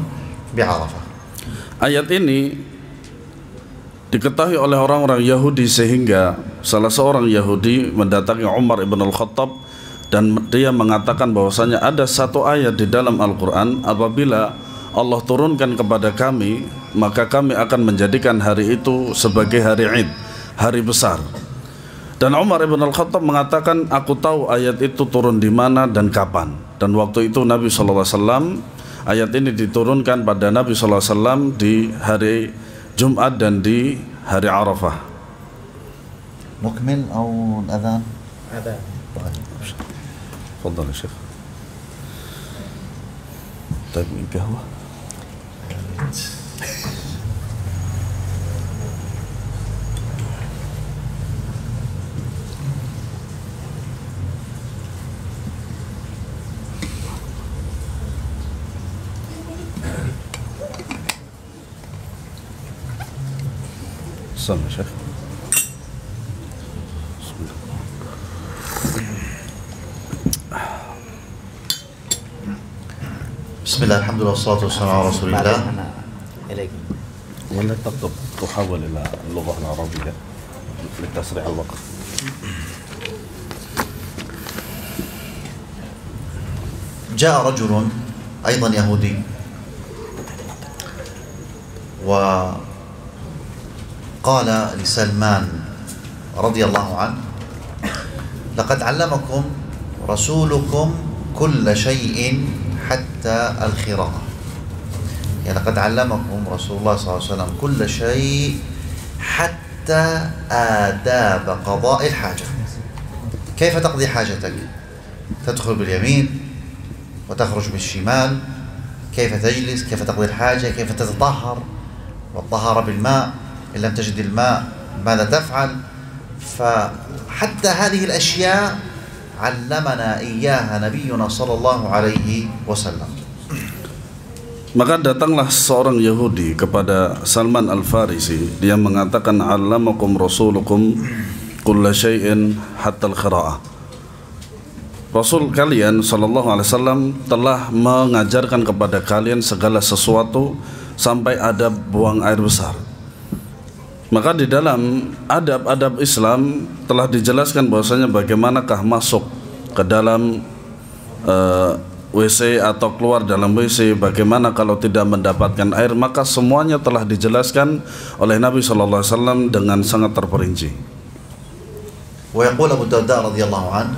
bi Arafah.
Ayat ini diketahui oleh orang-orang Yahudi sehingga salah seorang Yahudi mendatangi Umar ibn al-Khattab dan dia mengatakan bahwasanya ada satu ayat di dalam Al-Quran, apabila Allah turunkan kepada kami maka kami akan menjadikan hari itu sebagai hari Id, hari besar. Dan Umar ibn al-Khattab mengatakan, aku tahu ayat itu turun di mana dan kapan. Dan waktu itu Nabi SAW, ayat ini diturunkan pada Nabi SAW di hari Jumat dan di hari Arafah.
Mukmil atau adhan?
Adhan.
Fadhal ya Syekh. Taib qahwa. Sama Syekh.
Bismillah, alhamdulillah, wassalatu wassalamu ala rasulillah.
ولا تكتب تحول إلى اللغة العربية لتسريع الوقت.
جاء رجل أيضا يهودي وقال لسلمان رضي الله عنه لقد علمكم رسولكم كل شيء حتى الخراءة. يعني لقد علمكم رسول الله صلى الله عليه وسلم كل شيء حتى آداب قضاء الحاجة. كيف تقضي حاجتك؟ تدخل باليمين وتخرج بالشمال، كيف تجلس، كيف تقضي الحاجة، كيف تتطهر، والطهارة بالماء، إن لم تجد الماء ماذا تفعل. فحتى هذه الأشياء علمنا إياها نبينا صلى الله عليه وسلم.
Maka datanglah seorang Yahudi kepada Salman Al-Farisi. Dia mengatakan, Allamakum rasulukum kulla syai'in hatta al-khira'ah. Rasul kalian sallallahu alaihi wasallam telah mengajarkan kepada kalian segala sesuatu sampai adab buang air besar. Maka di dalam adab-adab Islam telah dijelaskan bahwasanya bagaimanakah masuk ke dalam WC atau keluar dalam WC, bagaimana kalau tidak mendapatkan air, maka semuanya telah dijelaskan oleh Nabi sallallahu alaihi wasallam dengan sangat terperinci.
Wa yaqul Abu Darda radhiyallahu anhu,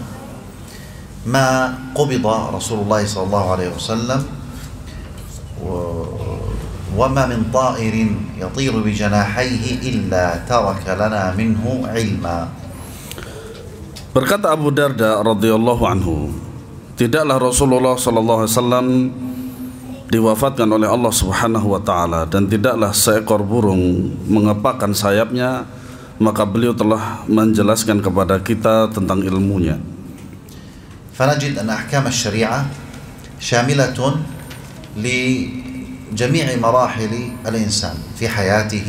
ma qubida Rasulullah sallallahu alaihi wasallam wa ma min ta'irin yatiru bi janahihi illa taraka lana minhu ilma.
Berkata Abu Darda radhiyallahu anhu, tidaklah Rasulullah sallallahu alaihi wasallam diwafatkan oleh Allah Subhanahu wa taala dan tidaklah seekor burung mengepakkan sayapnya, maka beliau telah menjelaskan kepada kita tentang ilmunya.
فنجد أن أحكام الشريعة شاملة لجميع مراحل الإنسان في حياته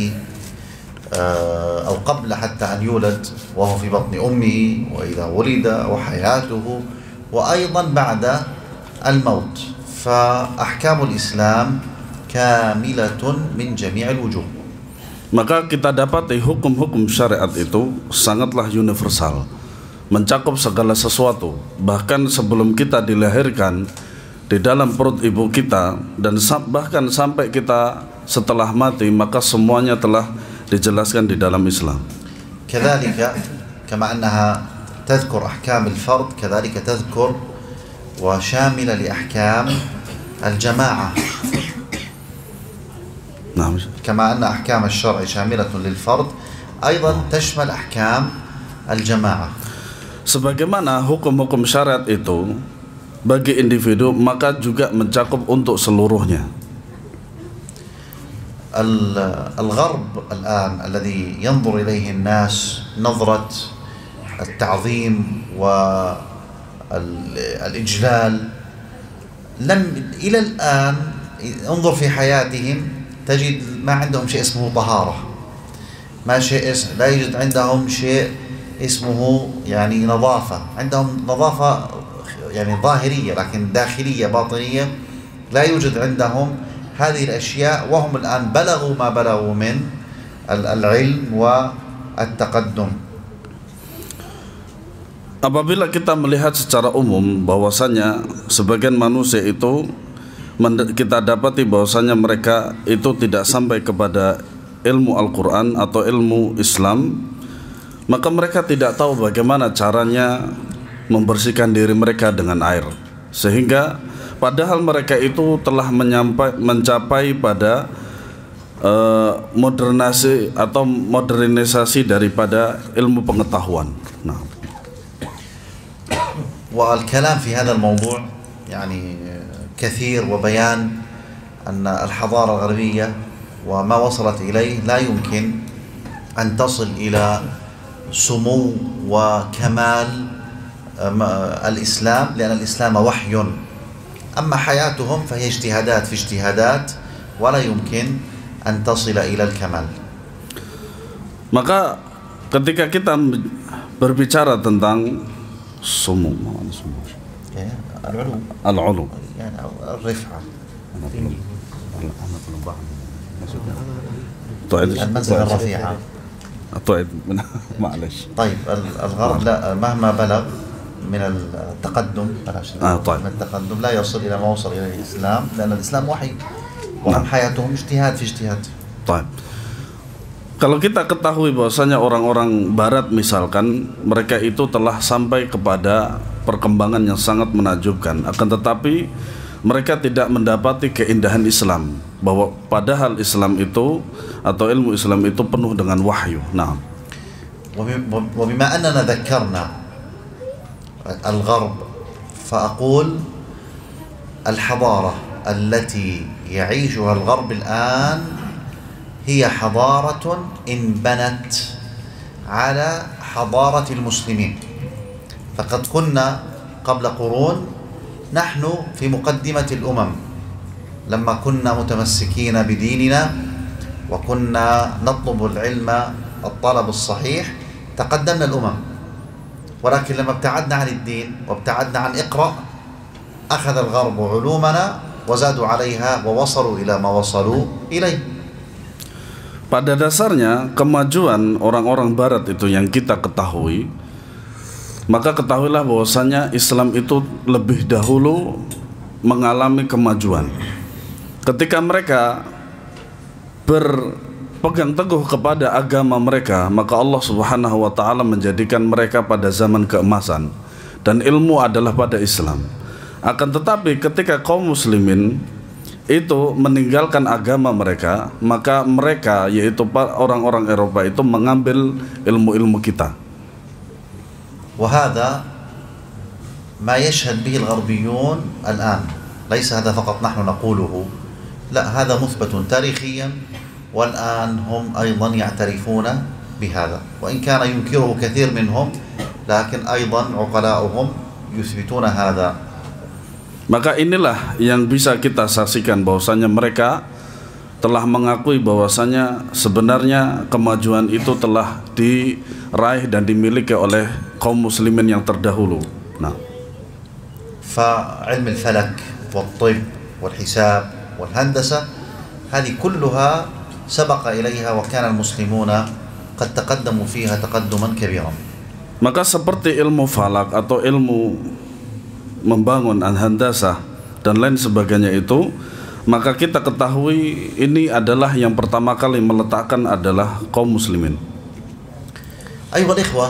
أو قبل حتى أن يولد وهو في بطن أمه وإذا ولد وحياته وأيضا بعد الموت. فأحكام الإسلام كاملة من جميع الوجوه.
Maka kita dapati hukum-hukum syariat itu sangatlah universal, mencakup segala sesuatu. Bahkan sebelum kita dilahirkan di dalam perut ibu kita, dan bahkan sampai kita setelah mati, maka semuanya telah dijelaskan di dalam Islam.
كذلك كما أنها تذكر أحكام الفرد كذلك تذكر وشاملة لأحكام الجماعة.
نعم.
كما أن أحكام الشرع شاملة للفرد أيضا تشمل أحكام الجماعة.
Sebagaimana hukum-hukum syariat itu bagi individu, maka juga mencakup untuk seluruhnya.
الغرب الآن الذي ينظر إليه الناس نظرة التعظيم والإجلال لم إلى الآن انظر في حياتهم تجد ما عندهم شيء اسمه طهارة، لا يوجد عندهم شيء اسمه يعني نظافة، عندهم نظافة يعني ظاهرية لكن داخلية باطنية لا يوجد عندهم هذه الأشياء، وهم الآن بلغوا ما بلغوا من العلم والتقدم.
Apabila kita melihat secara umum bahwasanya sebagian manusia itu, kita dapati bahwasanya mereka itu tidak sampai kepada ilmu Al-Quran atau ilmu Islam, maka mereka tidak tahu bagaimana caranya membersihkan diri mereka dengan air, sehingga padahal mereka itu telah mencapai pada modernisasi daripada ilmu pengetahuan. Nah,
والكلام في هذا الموضوع يعني كثير، وبيان أن الحضارة الغربية وما وصلت إليه لا يمكن أن تصل إلى سمو وكمال الإسلام، لأن الإسلام وحي، أما حياتهم فهي اجتهادات في اجتهادات ولا يمكن أن تصل إلى الكمال.
Maka ketika kita berbicara tentang sumu, al-ulu,
يعني الرفعة، المنزلة الرفيعة.
طيب معلش.
طيب الغرب لا، مهما بلغ من التقدم
طيب.
من التقدم لا يصل إلى ما وصل إليه الإسلام، لأن الإسلام وحي وهم حياتهم اجتهاد في اجتهاد.
طيب. Kalau kita ketahui bahwasanya orang-orang barat misalkan mereka itu telah sampai kepada perkembangan yang sangat menakjubkan, akan tetapi mereka tidak mendapati keindahan Islam, bahwa padahal Islam itu atau ilmu Islam itu penuh dengan wahyu. Nah,
وبما أننا ذكرنا الغرب فأقول الحضارة التي يعيشها الغرب الآن هي حضارة انبنت على حضارة المسلمين، فقد كنا قبل قرون نحن في مقدمة الأمم لما كنا متمسكين بديننا وكنا نطلب العلم الطلب الصحيح تقدمنا الأمم، ولكن لما ابتعدنا عن الدين وابتعدنا عن اقرأ أخذ الغرب علومنا وزادوا عليها ووصلوا إلى ما وصلوا إليه.
Pada dasarnya kemajuan orang-orang barat itu yang kita ketahui, maka ketahuilah bahwasanya Islam itu lebih dahulu mengalami kemajuan. Ketika mereka berpegang teguh kepada agama mereka, maka Allah Subhanahu wa taala menjadikan mereka pada zaman keemasan, dan ilmu adalah pada Islam. Akan tetapi ketika kaum muslimin itu meninggalkan agama mereka, maka mereka yaitu orang-orang Eropa itu mengambil ilmu-ilmu kita.
وهذا ما يشهد به الغربيون الآن، ليس هذا فقط نحن نقوله، لا هذا مثبت تاريخيا، والآن هم أيضا يعترفون بهذا، وإن كان ينكره كثير منهم لكن أيضا عقلاؤهم يثبتون هذا.
Maka inilah yang bisa kita saksikan bahwasanya mereka telah mengakui bahwasanya sebenarnya kemajuan itu telah diraih dan dimiliki oleh kaum muslimin yang terdahulu. Nah,
فعلم الفلك والطب والحساب والهندسة هذه كلها سبق إليها وكان المسلمون قد تقدموا فيها تقدما كبيرا.
Maka seperti ilmu falak atau ilmu membangun handasah dan lain sebagainya itu, maka kita ketahui ini adalah yang pertama kali meletakkan adalah kaum muslimin.
أيها الإخوة،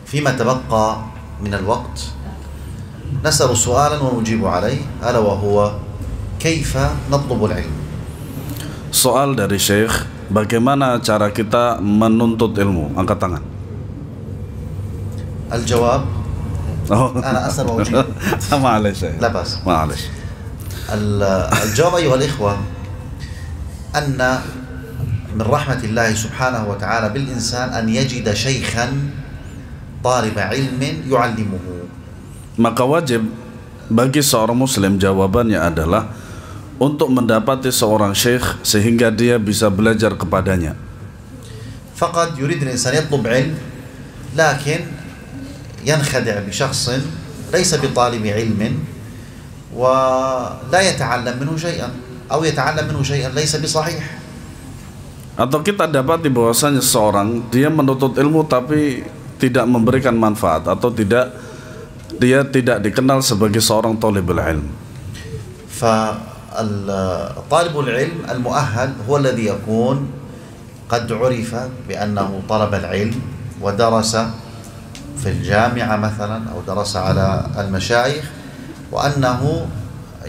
فيما تبقى من الوقت نسأل سؤالا ونجيب عليه، ألا وهو كيف نطلب العلم؟
Soal dari Syekh, bagaimana cara kita menuntut ilmu? Angkat tangan.
الجواب أنا أسأل وأجيب.
معلش
لا بأس.
معلش.
الجواب أيها الإخوة أن من رحمة الله سبحانه وتعالى بالإنسان أن يجد شيخا طالب علم يعلمه.
Maka wajib bagi seorang muslim, jawabannya adalah untuk mendapati seorang syekh sehingga dia bisa belajar kepadanya.
فقد يريد الإنسان يطلب علم لكن ينخدع بشخص ليس بطالب علم ولا يتعلم منه شيئا أو يتعلم منه شيئا ليس بصحيح.
Atau kita dapati bahwasanya seorang dia menuntut ilmu tapi tidak memberikan manfaat, atau dia tidak dikenal sebagai seorang talibul ilm.
فالطالب العلم المؤهل هو الذي يكون قد عرف بأنه طلب العلم ودرس في الجامعة مثلا أو درس على المشايخ وأنه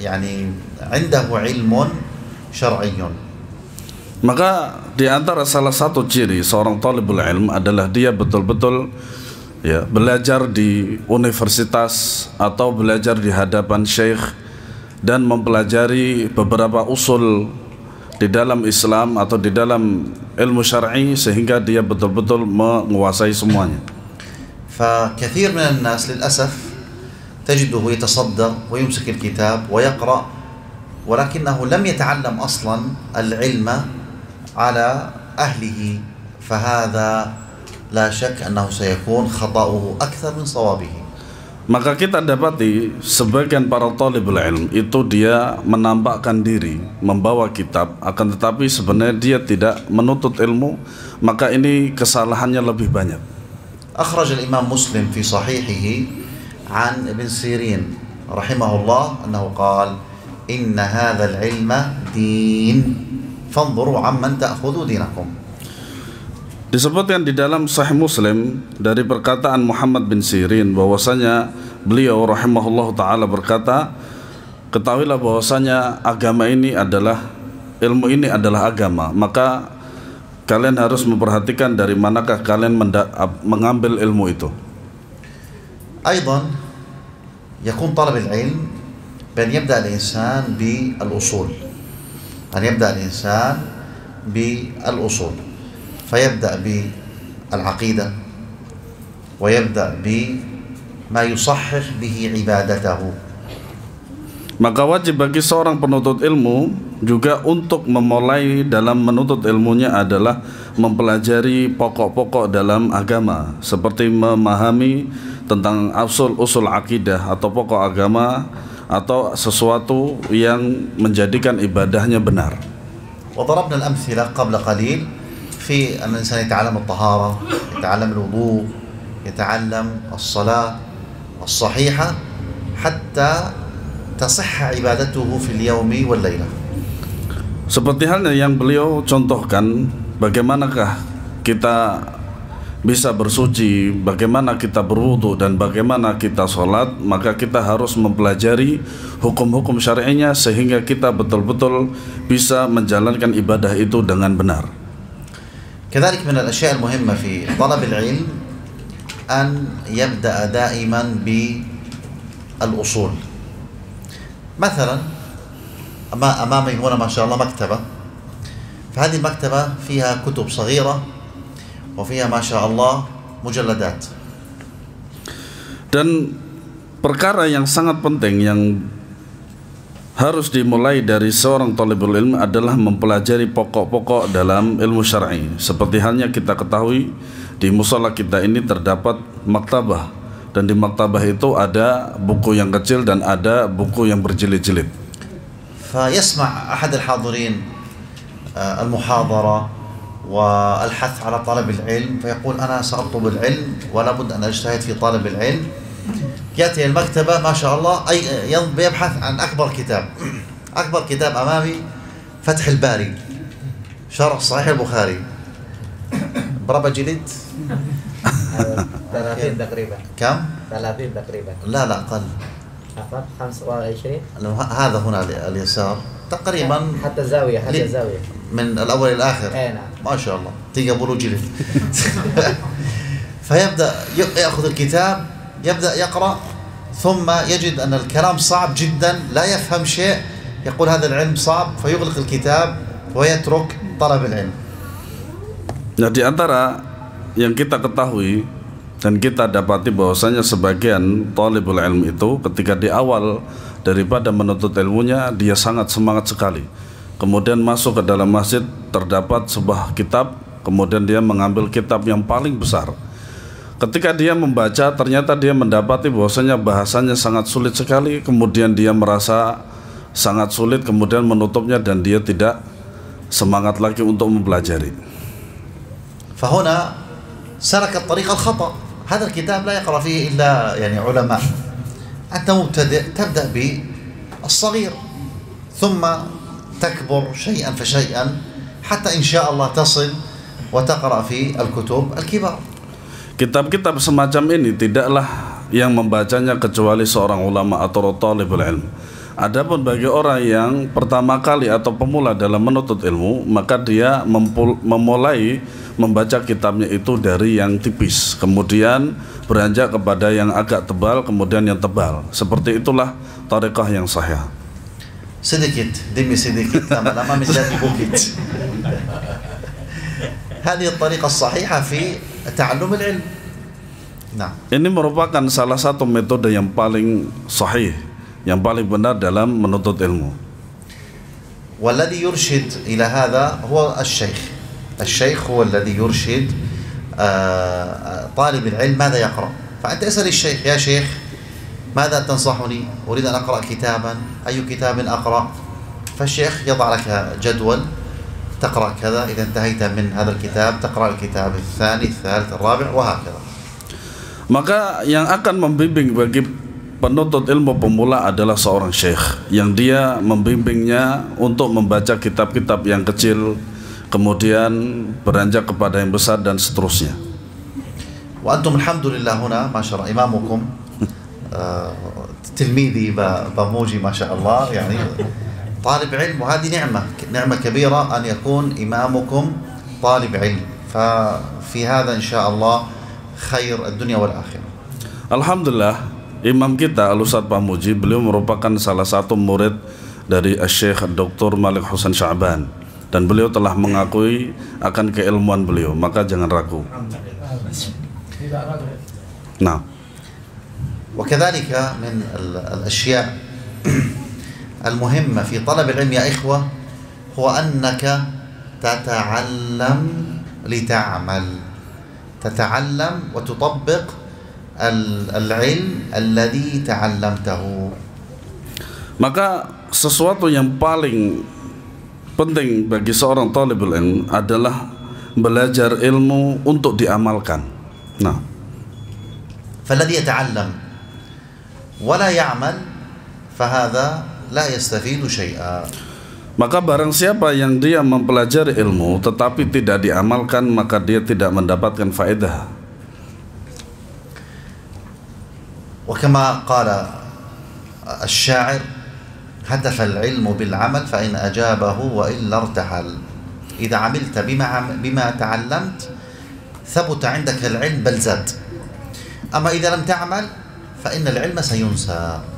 يعني عنده علم شرعي.
Maka di antara salah satu ciri seorang talibul ilm adalah dia betul-betul belajar di universitas atau belajar di hadapan syekh dan mempelajari beberapa usul di dalam Islam atau di dalam ilmu syar'i sehingga dia betul-betul menguasai semuanya.
فكثير من الناس للأسف تجده يتصدر ويمسك الكتاب ويقرأ ولكنه لم يتعلم أصلا العلم على أهله، فهذا لا شك أنه سيكون خطأه أكثر من صوابه.
Maka kita dapati sebagian para talibul ilm itu dia menampakkan diri membawa kitab, akan tetapi sebenarnya dia tidak menuntut ilmu, maka ini kesalahannya lebih banyak.
أخرج الإمام مسلم في صحيحه عن ابن سيرين رحمه الله أنه قال إن هذا العلم دين فانظروا عمن تأخذوا دينكم.
Disebutkan di dalam Sahih Muslim dari perkataan Muhammad bin Sirin bahwasanya beliau rahimahullah taala berkata, ketahuilah bahwasanya agama ini adalah, ilmu ini adalah agama, maka kalian harus memperhatikan dari manakah kalian mengambil ilmu itu.
أيضا يكون طلب العلم بأن يبدأ الإنسان بالأصول، أن يبدأ الإنسان بالأصول، فيبدأ بالعقيدة ويبدأ بما يصحح به عبادته.
Maka wajib bagi seorang penuntut ilmu juga untuk memulai dalam menuntut ilmunya adalah mempelajari pokok-pokok dalam agama, seperti memahami tentang usul akidah atau pokok agama atau sesuatu yang menjadikan ibadahnya benar.
وضربنا الأمثلة قبل قليل في أن الإنسان يتعلم الطهارة، يتعلم الوضوء، يتعلم الصلاة الصحيحة حتى تصح عبادته في اليوم والليلة.
Seperti halnya yang beliau contohkan, bagaimanakah kita bisa bersuci, bagaimana kita berwudu, dan bagaimana kita sholat, maka kita harus mempelajari hukum-hukum syar'inya sehingga kita betul-betul bisa menjalankan ibadah itu dengan benar.
كذلك من الأشياء المهمة في طلب العلم أن يبدأ دائما بالأصول. مثلا أمامي هنا ما شاء الله مكتبة، فهذه المكتبة فيها كتب صغيرة وفيها ما شاء الله مجلدات.
Dan perkara yang sangat penting yang harus dimulai dari seorang talibul ilm adalah mempelajari pokok-pokok dalam ilmu syar'i. Seperti halnya kita ketahui di musala kita ini terdapat maktabah, dan di maktabah itu ada buku yang kecil dan ada buku yang berjilid-jilid.
فيسمع أحد الحاضرين المحاضرة والحث على طلب العلم، فيقول أنا سأطلب العلم ولا بد أن أجتهد في طلب العلم. يأتي المكتبة ما شاء الله يبحث عن أكبر كتاب. أكبر كتاب أمامي فتح الباري شرح صحيح البخاري. berapa jilid؟
30 تقريبا.
كم؟
30 تقريبا.
لا أقل.
25.
هذا هنا اليسار تقريبا
حتى الزاوية
من الأول إلى الآخر.
نعم.
ما شاء الله 30 جلد. فيبدأ يأخذ الكتاب، يبدأ يقرأ، ثم يجد أن الكلام صعب جدا، لا يفهم شيء، يقول هذا العلم صعب، فيغلق الكتاب ويترك طلب العلم.
Nah, di antara yang kita ketahui dan kita dapati bahwasanya sebagian talibul ilm itu ketika di awal daripada menuntut ilmunya dia sangat semangat sekali. Kemudian masuk ke dalam masjid, terdapat sebuah kitab, kemudian dia mengambil kitab yang paling besar. Ketika dia membaca, ternyata dia mendapati bahwasanya bahasanya sangat sulit sekali, kemudian dia merasa sangat sulit, kemudian menutupnya dan dia tidak semangat lagi untuk mempelajari.
فهنا سلك الطريق الخطأ. هذا الكتاب لا يقرأ فيه إلا يعني علماء. أنت مبتدئ، تبدأ بالصغير ثم تكبر شيئا فشيئا حتى إن شاء الله تصل وتقرأ في الكتب الكبار.
Kitab-kitab semacam ini tidaklah yang membacanya kecuali seorang ulama atau talibul ilm. Adapun bagi orang yang pertama kali atau pemula dalam menuntut ilmu, maka dia memulai membaca kitabnya itu dari yang tipis, kemudian beranjak kepada yang agak tebal, kemudian yang tebal. Seperti itulah thariqah yang sahih.
Sedikit demi sedikit, lama-lama menjadi bukit. هذه الطريقة الصحيحة في تعلم العلم. Nah,
ini merupakan salah satu metode yang paling sahih, yang paling benar dalam menuntut ilmu.
والذي يرشد إلى هذا هو الشيخ. الشيخ هو الذي يرشد طالب العلم ماذا يقرأ. فأنت اسأل الشيخ: يا شيخ ماذا تنصحني؟ أريد أن أقرأ كتابا، أي كتاب أقرأ؟ فالشيخ يضع لك جدول، تقرأ كذا، إذا انتهيت من هذا الكتاب تقرأ الكتاب الثاني الثالث الرابع وهكذا.
Maka yang akan membimbing bagi penuntut ilmu pemula adalah seorang syekh yang dia membimbingnya untuk membaca kitab-kitab yang kecil, kemudian beranjak kepada yang besar dan seterusnya.
وأنتم الحمد لله هنا ما شاء الله إمامكم تلميذي بموجي ما شاء الله يعني طالب علم، وهذه نعمة كبيرة أن يكون إمامكم طالب علم، ففي هذا إن شاء الله خير الدنيا والآخرة.
Alhamdulillah, imam kita Al-Ustadz Pamuji, beliau merupakan salah satu murid dari Syekh Dr. Malik Husain Sya'ban, dan beliau telah mengakui akan keilmuan beliau, maka jangan ragu. Nah,
وكذلك من الأشياء المهمة في طلب العلم يا إخوة هو أنك تتعلم لتعمل، تتعلم وتطبق العلم الذي تعلمته.
Maka sesuatu yang paling penting bagi seorang talibul ilm adalah belajar ilmu untuk diamalkan. Nah,
فالذي يتعلم ولا يعمل فهذا لا يستفيد شيئا.
maka barang siapa yang dia mempelajari ilmu tetapi tidak diamalkan, maka dia tidak mendapatkan faedah.
وكما قال الشاعر: هتف العلم بالعمل فإن أجابه وإلا ارتحل. إذا عملت بما تعلمت ثبت عندك العلم بل زاد، أما إذا لم تعمل فإن العلم سينسى.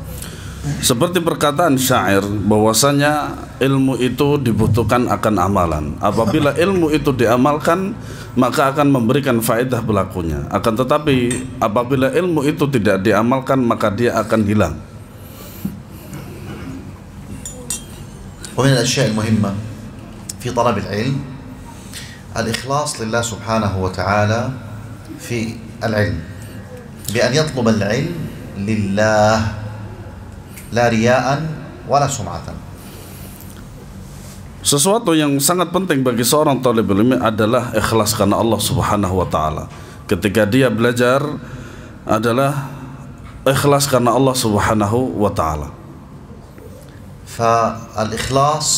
Seperti perkataan syair bahwasanya ilmu itu dibutuhkan akan amalan. Apabila ilmu itu diamalkan, maka akan memberikan faedah berlakunya. Akan tetapi apabila ilmu itu tidak diamalkan, maka dia akan hilang.
ومن الأشياء المهمة في طلب العلم الإخلاص لله سبحانه وتعالى في العلم، بأن يطلب العلم لله لا رياء ولا سمعة.
Sesuatu yang sangat penting bagi seorang talibul ilmi adalah ikhlas karena Allah Subhanahu wa taala. Ketika dia belajar adalah ikhlas karena Allah Subhanahu wa taala.
فالإخلاص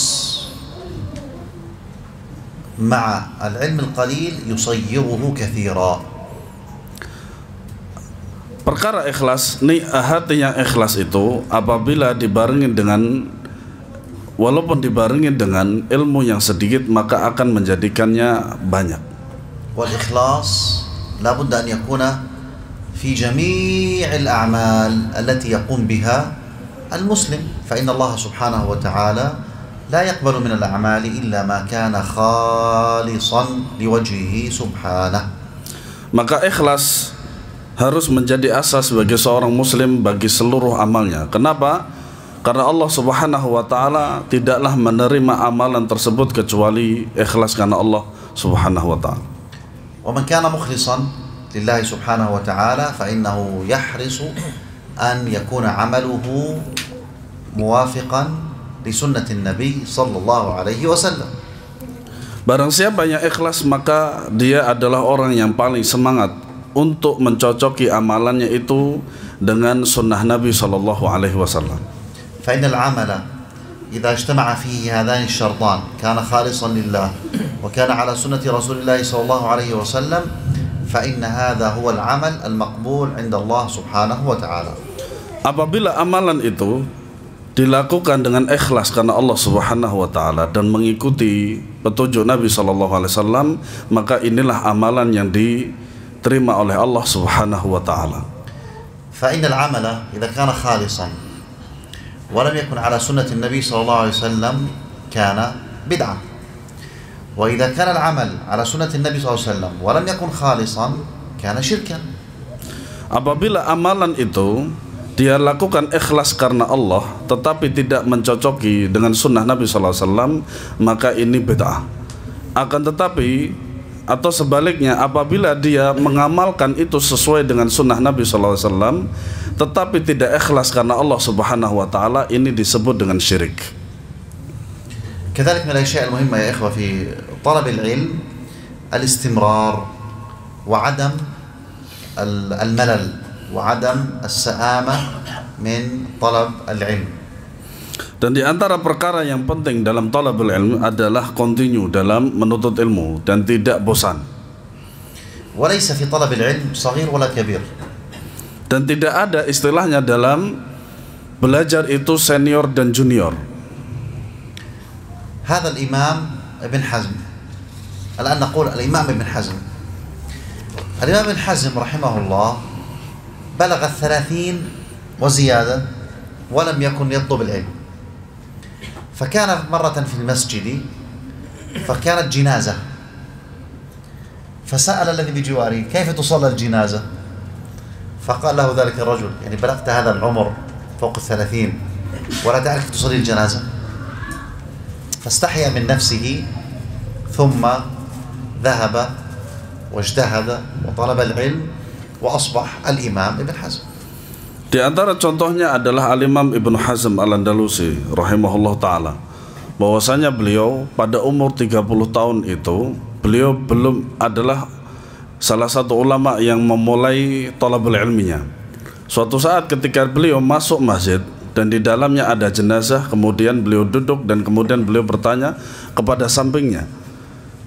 مع العلم القليل يصيره كثيرا.
Perkara ikhlas, hati yang ikhlas itu apabila dibarengin dengan, walaupun dibarengin dengan ilmu yang sedikit, maka akan menjadikannya banyak.
والإخلاص لابد أن يكون في جميع الأعمال التي يقوم بها المسلم، فإن الله سبحانه وتعالى لا يقبل من الأعمال إلا ما كان خالصا لوجهه سبحانه. Maka
ikhlas harus menjadi asas bagi seorang muslim bagi seluruh amalnya. Kenapa? Karena Allah Subhanahu wa taala tidaklah menerima amalan tersebut kecuali ikhlas karena Allah Subhanahu wa taala.
ومن كان مخلصا لله سبحانه وتعالى فإنه يحرص أن يكون عمله موافقا لسنة النبي صلى الله عليه وسلم.
Barang siapa yang ikhlas maka dia adalah orang yang paling semangat untuk mencocoki amalannya itu dengan sunnah Nabi sallallahu alaihi wasallam.
فإن العمل إذا اجتمع فيه هذان الشرطان كان خالصا لله وكان على سنة رسول الله صلى الله عليه وسلم فإن هذا هو العمل المقبول عند الله سبحانه وتعالى.
Apabila amalan itu dilakukan dengan ikhlas karena Allah Subhanahu wa taala dan mengikuti petunjuk Nabi sallallahu alaihi wasallam, maka inilah amalan yang diterima oleh Allah Subhanahu wa taala.
فإن العمل إذا كان خالصا ولم يكن على سنة النبي صلى الله عليه وسلم كان بدعة، وإذا كان العمل على سنة النبي صلى الله عليه وسلم ولم يكن خالصا كان شركا.
Apabila amalan itu dia lakukan ikhlas karena Allah tetapi tidak mencocoki dengan sunnah Nabi sallallahu alaihi wasallam, maka ini bid'ah. Akan tetapi atau sebaliknya, apabila dia mengamalkan itu sesuai dengan sunnah Nabi sallallahu alaihi wasallam tetapi tidak ikhlas karena Allah Subhanahu wa taala, ini disebut dengan syirik.
كذلك من الأشياء المهمة يا إخوة في طلب العلم الاستمرار وعدم الملل وعدم السآمة من طلب العلم.
Dan di antara perkara yang penting dalam talabul ilmu adalah continue dalam menuntut ilmu dan tidak bosan.
وليس في طلب العلم صغير ولا كبير.
Dan tidak ada istilahnya dalam belajar itu senior dan junior.
هذا الإمام ابن حزم، الآن نقول الإمام ابن حزم. الإمام ابن حزم رحمه الله بلغ 30 وزيادة ولم يكن يطلب العلم، فكان مرة في المسجد فكانت جنازة، فسأل الذي بجواره كيف تصلى الجنازة؟ فقال له ذلك الرجل يعني بلغت هذا العمر فوق 30 ولا تعرف تصلي الجنازة؟ فاستحيا من نفسه ثم ذهب واجتهد وطلب العلم وأصبح الإمام ابن حزم.
Di antara contohnya adalah Al-Imam Ibnu Hazm Al-Andalusi rahimahullah ta'ala, bahwasanya beliau pada umur 30 tahun itu beliau belum adalah salah satu ulama yang memulai thalabul ilminya. Suatu saat ketika beliau masuk masjid dan di dalamnya ada jenazah, kemudian beliau duduk dan kemudian beliau bertanya kepada sampingnya,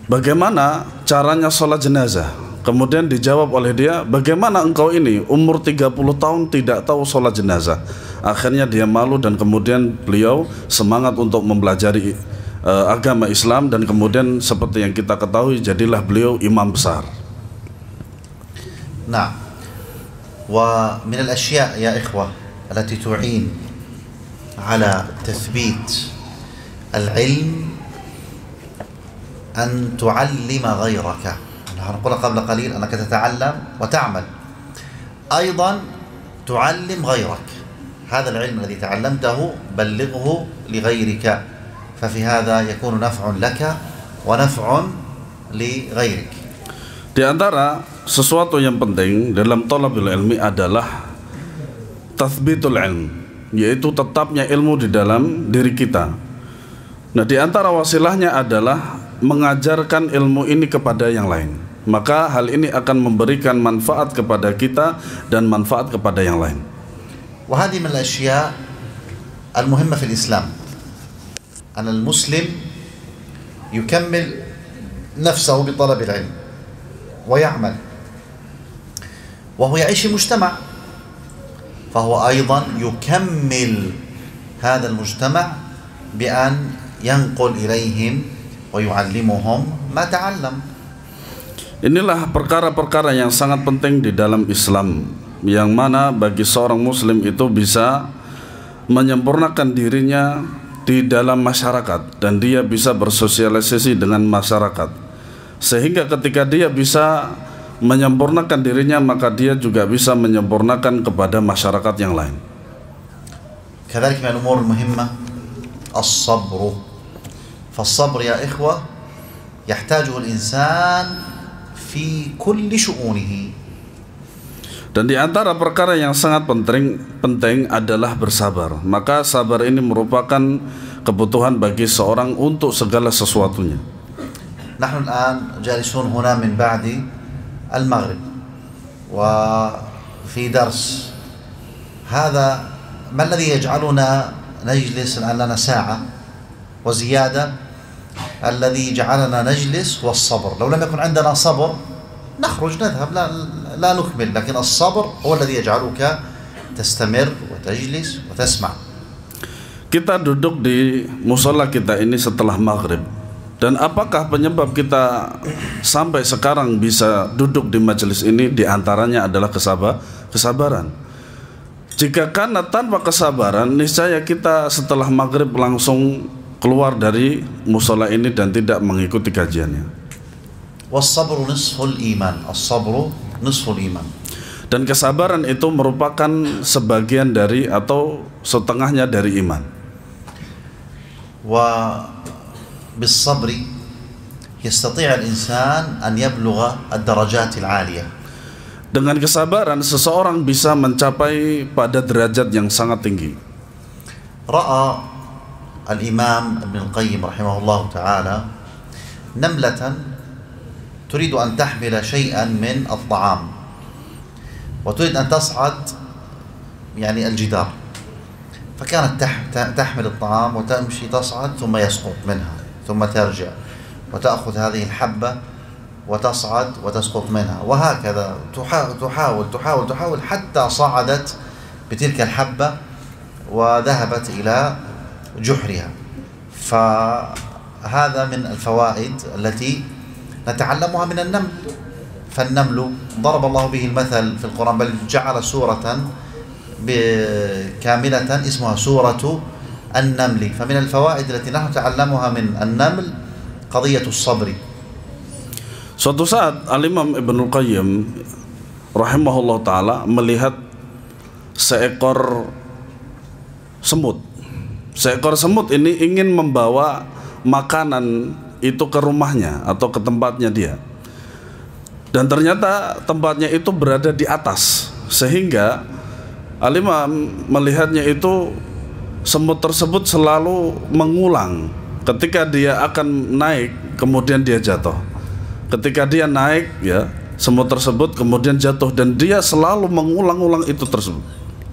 bagaimana caranya sholat jenazah? Kemudian dijawab oleh dia, bagaimana engkau ini umur 30 tahun tidak tahu sholat jenazah? Akhirnya dia malu dan kemudian beliau semangat untuk mempelajari agama Islam, dan kemudian seperti yang kita ketahui jadilah beliau imam besar.
Nah, ومن الأشياء يا إخوة التي تعين على تثبيت العلم أن تعلم غيرك. نحن قلنا قبل قليل أنك تتعلم وتعمل، أيضا تعلم غيرك. هذا العلم الذي تعلمته بلغه لغيرك، ففي هذا يكون نفع لك ونفع لغيرك.
Di antara sesuatu yang penting dalam thalabul ilmi adalah tathbitul ilm, yaitu tetapnya ilmu di dalam diri kita. Nah, di antara wasilahnya adalah mengajarkan ilmu ini kepada yang lain. Maka hal ini akan memberikan manfaat kepada kita dan manfaat kepada yang lain.
وهذه من الأشياء المهمة في الإسلام أن المسلم يكمل نفسه بطلب العلم ويعمل وهو يعيش في مجتمع فهو أيضا يكمل هذا المجتمع بأن ينقل إليهم ويعلمهم ما تعلم.
Inilah perkara-perkara yang sangat penting di dalam Islam, yang mana bagi seorang muslim itu bisa menyempurnakan dirinya di dalam masyarakat dan dia bisa bersosialisasi dengan masyarakat, sehingga ketika dia bisa menyempurnakan dirinya maka dia juga bisa menyempurnakan kepada masyarakat yang lain.
كذلك من الأمور المهمة الصبر فالصبر يا إخوة يحتاجه الإنسان في كل شؤونه.
Dan di antara perkara yang sangat penting adalah bersabar. Maka sabar ini merupakan kebutuhan bagi seorang untuk segala sesuatunya.
نحن الآن جالسون هنا من بعد المغرب وفي درس هذا ما الذي يجعلنا نجلس الآن لنا ساعة وزيادة الذي جعلنا نجلس والصبر لو لم يكن عندنا صبر نخرج نذهب لا نكمل لكن الصبر هو الذي يجعلك تستمر وتجلس وتسمع.
Kita duduk di musola kita ini setelah maghrib, dan apakah penyebab kita sampai sekarang bisa duduk di majelis ini? Di antaranya adalah kesabaran. Jika karena tanpa kesabaran, niscaya kita setelah maghrib langsung keluar dari musola ini dan tidak mengikuti kajiannya.
والصبر نصف الإيمان الصبر نصف الإيمان.
Dan kesabaran itu merupakan sebagian dari atau setengahnya dari iman.
وبالصبر يستطيع الإنسان أن يبلغ الدرجات العالية.
Dengan kesabaran seseorang bisa mencapai pada derajat yang sangat tinggi.
رأى الإمام ابن القيم رحمه الله تعالى نملة تريد أن تحمل شيئا من الطعام وتريد أن تصعد يعني الجدار فكانت تحمل الطعام وتمشي تصعد ثم يسقط منها ثم ترجع وتأخذ هذه الحبة وتصعد وتسقط منها وهكذا تحاول حتى صعدت بتلك الحبة وذهبت إلى جحرها. فهذا من الفوائد التي نتعلمها من النمل. فالنمل ضرب الله به المثل في القرآن بل جعل سورة كاملة اسمها سورة النمل. فمن الفوائد التي نحن نتعلمها من النمل قضية الصبر.
Suatu saat Al-Imam Ibnul Qayyim rahimahullah ta'ala melihat seekor semut. Seekor semut ini ingin membawa makanan itu ke rumahnya atau ke tempatnya dia, dan ternyata tempatnya itu berada di atas, sehingga Al-Imam melihatnya itu semut tersebut selalu mengulang ketika dia akan naik kemudian dia jatuh, ketika dia naik ya semut tersebut kemudian jatuh, dan dia selalu mengulang-ulang itu tersebut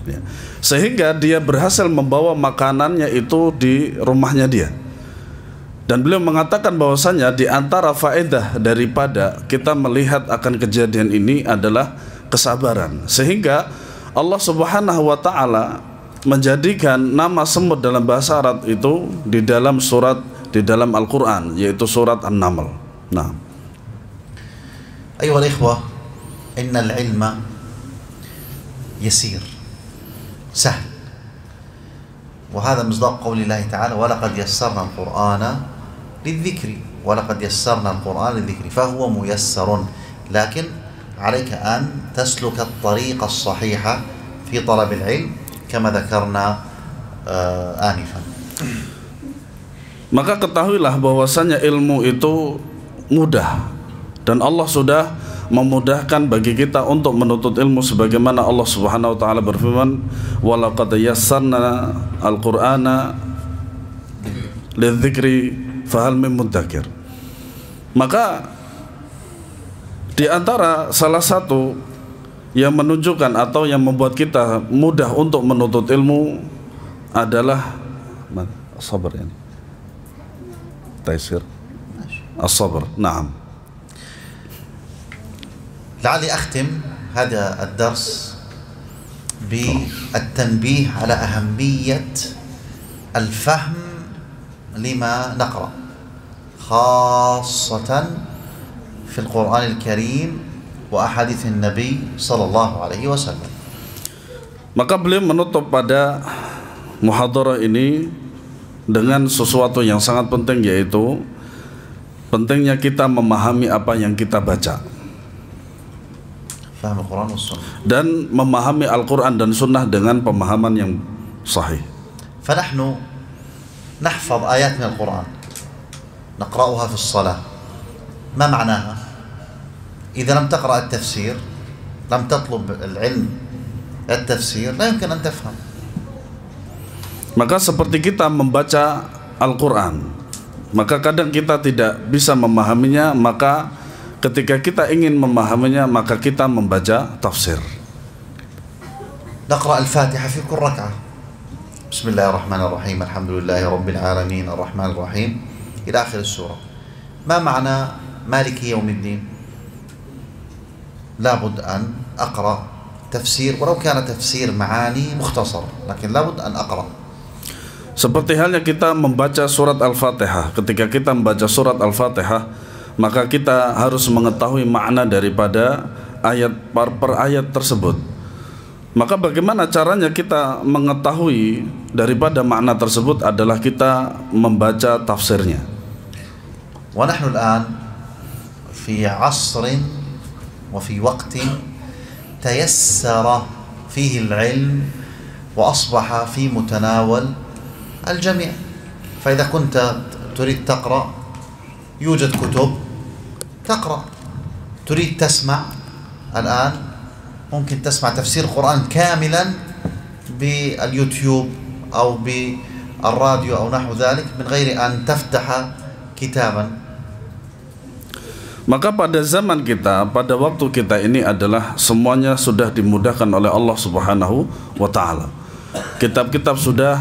ya. Sehingga dia berhasil membawa makanannya itu di rumahnya dia. Dan beliau mengatakan bahwasanya di antara faedah daripada kita melihat akan kejadian ini adalah kesabaran. Sehingga Allah Subhanahu wa taala menjadikan nama semut dalam bahasa Arab itu di dalam dalam Al-Qur'an, yaitu surat An-Naml. Nah.
Ayuhal ikhwah, innal ilma yasir, sahl. وهذا مصداق قول الله تعالى ولقد يسرنا القرآن للذكر ولقد يسرنا القرآن للذكر فهو ميسر لكن عليك أن تسلك الطريق الصحيح في طلب العلم كما ذكرنا آنفا.
Maka ketahuilah bahwasanya ilmu itu mudah, dan Allah sudah memudahkan bagi kita untuk menuntut ilmu, sebagaimana Allah Subhanahu wa taala berfirman walaqad yassarna al-Qur'ana lidzikri fahal min mudzakir. Maka di antara salah satu yang menunjukkan atau yang membuat kita mudah untuk menuntut ilmu adalah sabar ini. Taisir as-sabr. Naam.
لعلي أختم هذا الدرس بالتنبيه على أهمية الفهم لما نقرأ خاصة في القرآن الكريم وأحاديث النبي صلى الله عليه وسلم.
Maka beliau menutup pada muhadarah ini dengan sesuatu yang sangat penting, yaitu pentingnya kita memahami apa yang kita baca
فهم القرآن والسنة
dan memahami Al-Quran dan Sunnah dengan pemahaman yang sahih.
فنحن نحفظ آيات من القرآن نقرأها في الصلاة. ما معناها؟ إذا لم تقرأ التفسير، لم تطلب العلم التفسير، لا يمكن أن تفهم.
Maka seperti kita membaca Al-Quran, maka kadang kita tidak bisa memahaminya, maka ketika kita ingin memahaminya maka kita membaca tafsir.
نقرأ الفاتحة في كل ركعة. بسم الله الرحمن الرحيم الحمد لله رب العالمين الرحمن الرحيم إلى آخر السورة. ما معنى مالك يوم الدين؟ لابد أن أقرأ تفسير ولو كان تفسير معاني مختصر، لكن لابد أن أقرأ.
Seperti halnya kita membaca surat Al-Fatihah. Ketika kita membaca surat Al-Fatihah, maka kita harus mengetahui makna daripada ayat per ayat tersebut. Maka bagaimana caranya kita mengetahui daripada makna tersebut adalah kita membaca tafsirnya.
ونحن الآن في عصر وفي وقت تيسر فيه العلم وأصبح في متناول الجميع. فإذا كنت تريد تقرأ يوجد كتب تقرأ، تريد تسمع الآن ممكن تسمع تفسير القرآن كاملا باليوتيوب أو بالراديو أو نحو ذلك من غير أن تفتح كتابا.
Maka pada zaman kita, pada waktu kita ini adalah semuanya sudah dimudahkan oleh Allah Subhanahu wa Ta'ala. Kitab-kitab sudah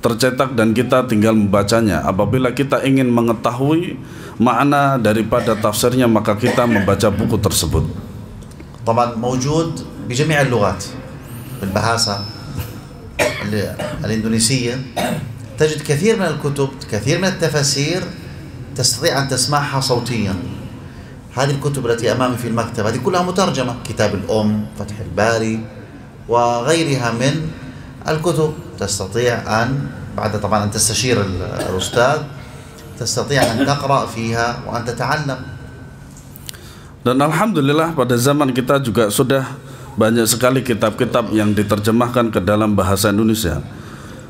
tercetak dan kita tinggal membacanya. Apabila kita ingin mengetahui makna daripada tafsirnya, maka kita membaca buku tersebut.
طبعا موجود بجميع اللغات، بالبهاسة الإندونيسية تجد كثير من الكتب، كثير من التفاسير تستطيع أن تسمعها صوتيا. هذه الكتب التي أمامي في المكتب هذه كلها مترجمة، كتاب الأم، فتح الباري وغيرها من الكتب. تستطيع أن بعد طبعا أن تستشير الأستاذ تستطيع أن تقرأ فيها وأن تتعلم.
Dan alhamdulillah pada zaman kita juga sudah banyak sekali kitab-kitab yang diterjemahkan ke dalam bahasa Indonesia.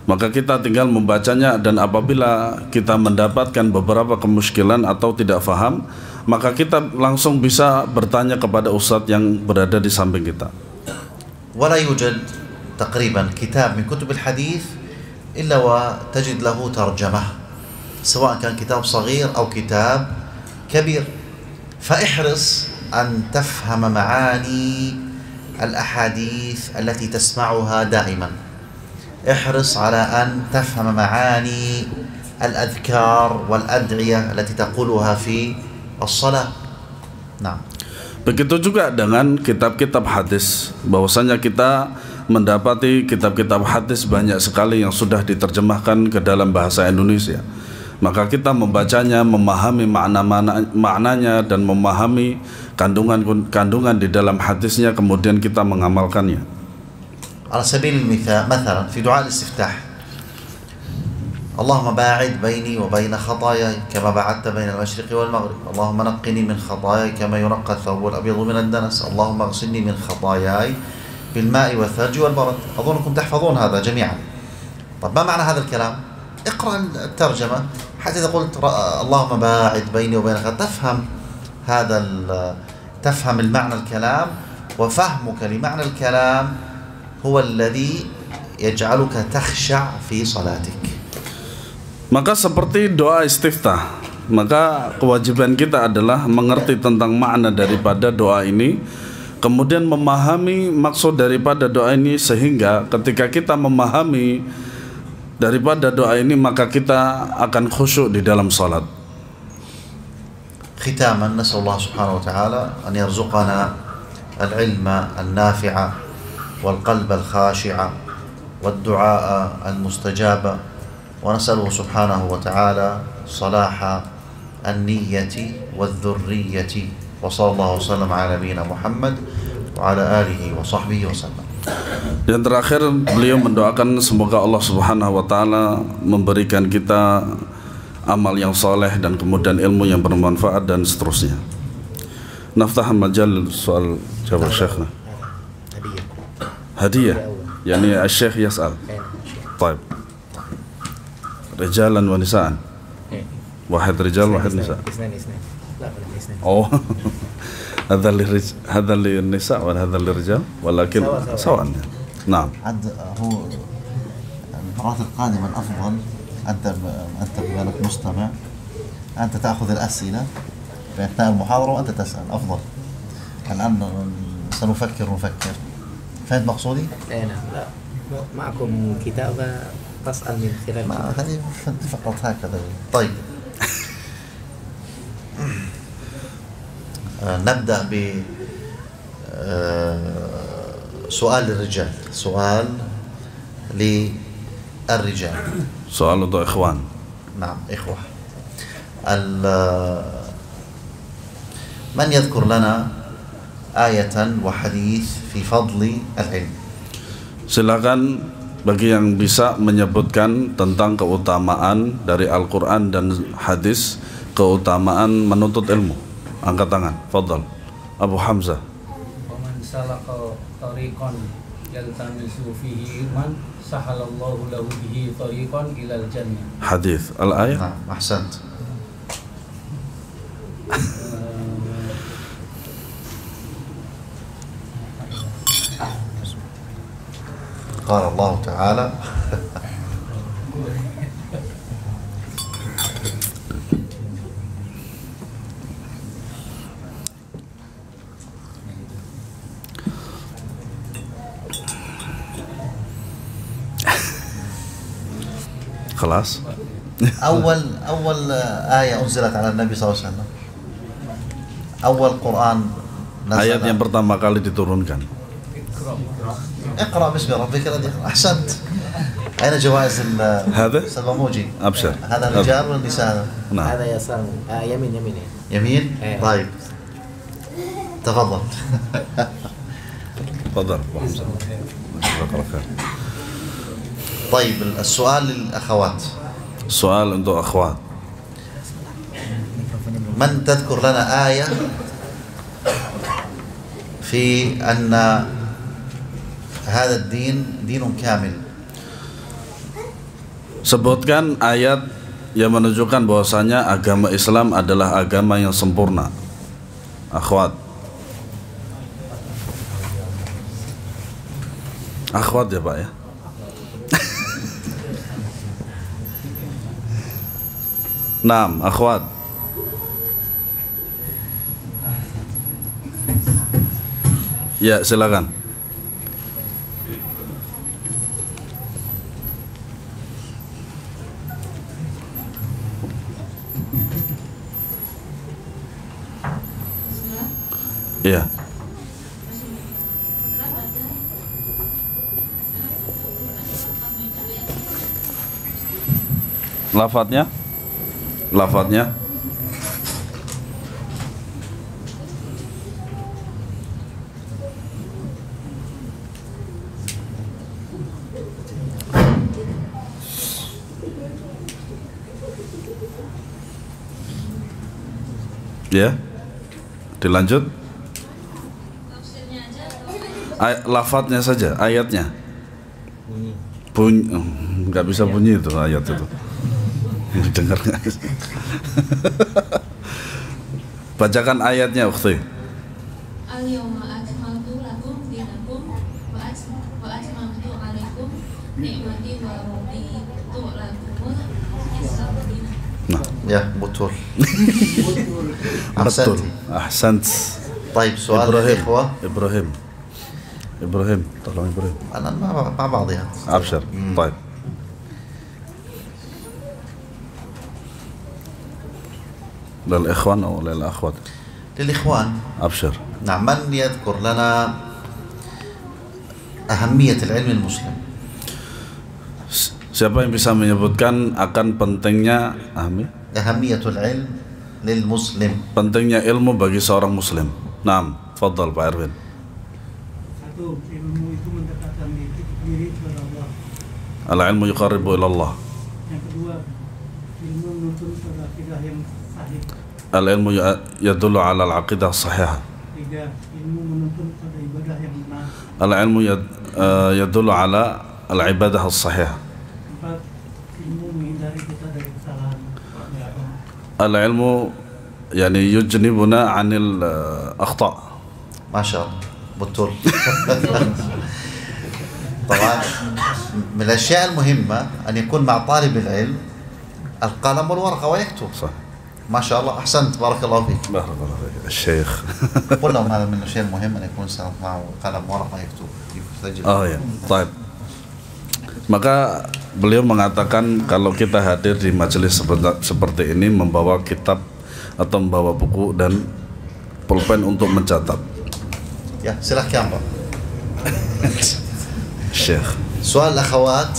Maka kita tinggal membacanya, dan apabila kita mendapatkan beberapa kemuskilan atau tidak faham, maka kita langsung bisa bertanya kepada ustadz yang berada di samping kita.
ولا يوجد تقريبا كتاب من كتب الحديث إلا وتجد له ترجمة، سواء كان كتاب صغير أو كتاب كبير. فاحرص أن تفهم معاني الأحاديث التي تسمعها دائما. احرص على أن تفهم معاني الأذكار والأدعية التي تقولها في الصلاة. نعم.
Begitu juga dengan kitab-kitab hadis, bahwasanya kita mendapati kitab-kitab hadis banyak sekali yang sudah diterjemahkan ke dalam bahasa Indonesia. Maka kita membacanya, memahami maknanya dan memahami kandungan di dalam hadisnya, kemudian kita mengamalkannya.
على سبيل المثال مثلا في دعاء الاستفتاح اللهم باعد بيني وبين خطاياي كما بعدت بين المشرق والمغرب اللهم نقني من خطاياي كما ينقى الثوب الأبيض من الدنس اللهم اغسلني من خطاياي بالماء والثلج والبرد. أظنكم تحفظون هذا جميعا. طب ما معنى هذا الكلام؟ اقرأ الترجمة حتى إذا قلت اللهم باعد بيني وبين خطاياي تفهم المعنى الكلام، وفهمك لمعنى الكلام هو الذي يجعلك تخشع في صلاتك.
Maka seperti doa istiftah, maka kewajiban kita adalah mengerti tentang makna daripada doa ini, kemudian memahami maksud daripada doa ini, sehingga ketika kita memahami daripada doa ini maka kita akan khusyuk di dalam salat.
ختاما نسأل الله سبحانه وتعالى أن يرزقنا العلم النافع والقلب الخاشع والدعاء المستجاب، ونسأله سبحانه وتعالى صلاح النية والذرية، وصلى الله وسلم على نبينا محمد وعلى آله وصحبه وسلم.
Dan terakhir beliau mendoakan semoga Allah Subhanahu wa taala memberikan kita amal yang soleh dan kemudian ilmu yang bermanfaat dan seterusnya. Naftah majal soal jawab syekhna. Hadiah. Yani asy-syekh yas'al. Baik. Rijalan wa nisaan. Wahid rijal wahid nisa. Oh. هذا للنساء وهذا للرجال ولكن سواء. نعم.
هو المرات القادمة الأفضل أنت بمالك مستمع، أنت تأخذ الأسئلة في أثناء المحاضرة وأنت تسأل أفضل. الآن سنفكر. فهمت مقصودي؟
نعم. لا معكم كتاب تسأل من خلال
هذه فقط هكذا. طيب. نبدأ بسؤال للرجال. سؤال للرجال.
سؤال untuk ikhwan.
نعم إخوة. من يذكر لنا آية وحديث في فضل العلم؟
Silakan bagi yang bisa menyebutkan tentang keutamaan dari Al-Quran dan hadis, keutamaan menuntut ilmu. Angkat tangan, fadhal. Abu Hamzah.
Waman salaka tariqan yaltamisu fihi ilman sahalallahu lahu bihi tariqan ilal jannah.
Hadis al-ayat.
نعم أحسنت. قال الله تعالى
خلاص.
أول آية أنزلت على النبي صلى الله عليه وسلم، أول قرآن نزل.
Ayat yang pertama kali diturunkan.
اقرأ باسم ربك الذي خلق. أحسنت. أين جوائز
هذا؟
السلموجي؟
أبشر.
هذا الرجال ولا النساء؟
نعم.
هذا يسار يمين
يمين؟
إيه.
طيب تفضل.
تفضل أبو حمزة. جزاك الله خير.
طيب السؤال للأخوات.
Soal untuk akhwat.
من تذكر لنا آية في أن هذا الدين دين كامل؟
Sebutkan ayat yang menunjukkan bahwasanya agama Islam adalah agama yang sempurna. Akhwat. Akhwat ya Pak ya. Naam, akhwat. Ya, silakan. Iya. Lafadznya? Lafadznya? Ya, dilanjut. Lafadznya saja, ayatnya. Bunyi, nggak bisa bunyi itu ayat itu. Dengar nggak? Bacakan ayatnya, Ukhti.
Al-yawma akmaltu lakum dinakum wa atmamtu alaikum ni'mati wa raditu lakumul Islam
Ya, betul.
Betul.
أحسنتي.
Ahsant.
طيب سؤال الإخوة.
إبراهيم طلع إبراهيم.
أنا مع بعضها.
أبشر. طيب. للإخوان أو للأخوات؟
للإخوان.
أبشر.
نعم، من يذكر لنا أهمية العلم المسلم؟
Siapa yang bisa menyebutkan akan pentingnya
Ahamiyatul ilm lil muslim.
pentingnya ilmu bagi seorang muslim? Naam, fadhal Pak Erwin.
Satu, ilmu itu mendekatkan diri kepada Allah.
Al-ilmu yuqarribu ila Allah.
Yang kedua, ilmu menuntun pada akidah yang sahih.
Al-ilmu yadullu ala al-aqidah sahihah.
Tiga, ilmu menuntun pada ibadah yang benar.
Al-ilmu yadullu ala al-ibadah as-sahihah.
Empat, ilmu menghindari kita dari kesalahan.
Al-ilmu yani yujnibuna 'anil akhta'.
ما شاء الله. betul. طبعا من الأشياء المهمة أن يكون مع طالب العلم القلم والورقة ويكتب.
صح.
ما شاء الله، أحسنت، بارك الله فيك.
بارك الله فيك الشيخ.
قل لهم هذا من الأشياء المهمة أن يكون معه قلم وورقة يكتب.
Oh ya, baik. Maka beliau mengatakan kalau kita hadir di majelis seperti ini membawa kitab atau membawa buku dan pulpen untuk mencatat.
Ya, silakan Pak.
Syekh.
سؤال الأخوات،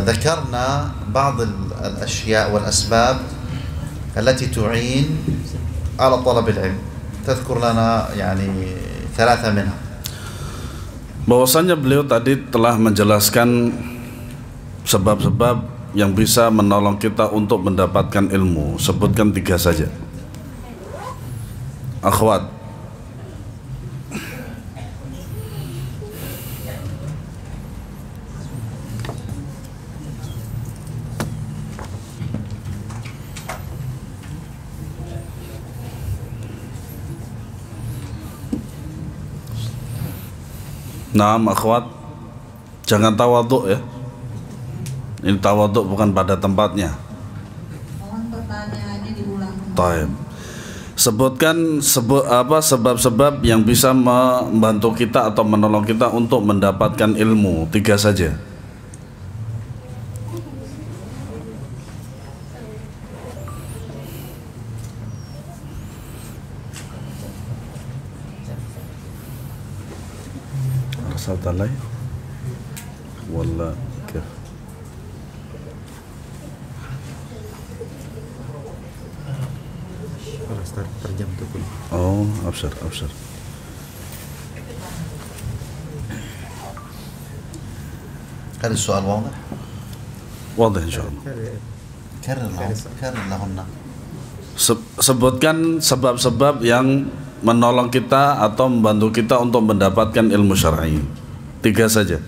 ذكرنا بعض الأشياء والأسباب التي تعين على طلب العلم. تذكر لنا يعني 3 منها.
Bahwasanya beliau tadi telah menjelaskan sebab-sebab yang bisa menolong kita untuk mendapatkan ilmu. Sebutkan 3 saja. Akhwat. Nah, akhwat, jangan tawaduk ya. Ini tawaduk bukan pada tempatnya.
Mohon pertanyaannya diulang.
Taib. Sebutkan sebab-sebab yang bisa membantu kita atau menolong kita untuk mendapatkan ilmu. 3 saja. أرسلت علي ولا كيف؟
terjam tuh.
Oh, أبشر.
هل السؤال واضح؟
واضح إن شاء الله.
كرر لهن.
Sebutkan sebab-sebab yang menolong kita atau membantu kita untuk mendapatkan ilmu syar'i. 3 saja.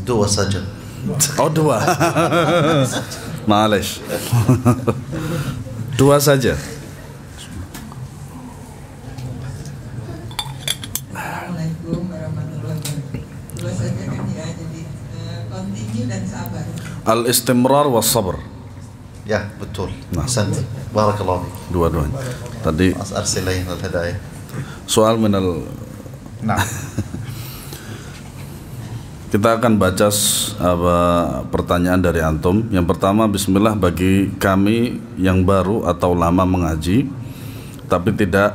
2 saja.
Oh, 2. Ma'alesh. 2 saja.
Assalamualaikum warahmatullahi wabarakatuh. 2 saja kan ya, jadi continue dan sabar.
Al-istimrar was sabr.
Ya, betul.
Nah.
أحسنت، بارك الله فيك.
Dua-duanya. Tadi
أرسل إلينا الهدايا.
soal minal.
نعم.
Kita akan baca pertanyaan dari antum. Yang pertama, bismillah, bagi kami yang baru atau lama mengaji tapi tidak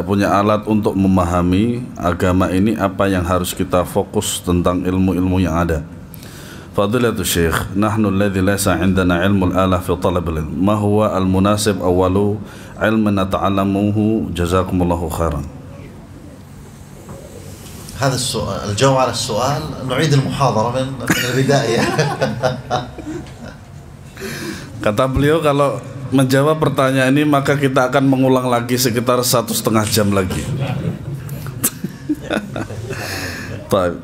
punya alat untuk memahami agama ini, apa yang harus kita fokus tentang ilmu-ilmu yang ada? Fadilatul Syekh, nahnu alladhi laysa 'indana 'ilmul alah fi talab al-ilm. Ma huwa al-munasib awwalu 'ilmin nata'allamuhu? Jazakumullahu khairan.
هذا السؤال، الجواب على السؤال نعيد المحاضرة من البداية.
Kata beliau, kalau menjawab pertanyaan ini maka kita akan mengulang lagi sekitar 1,5 jam lagi. Baik.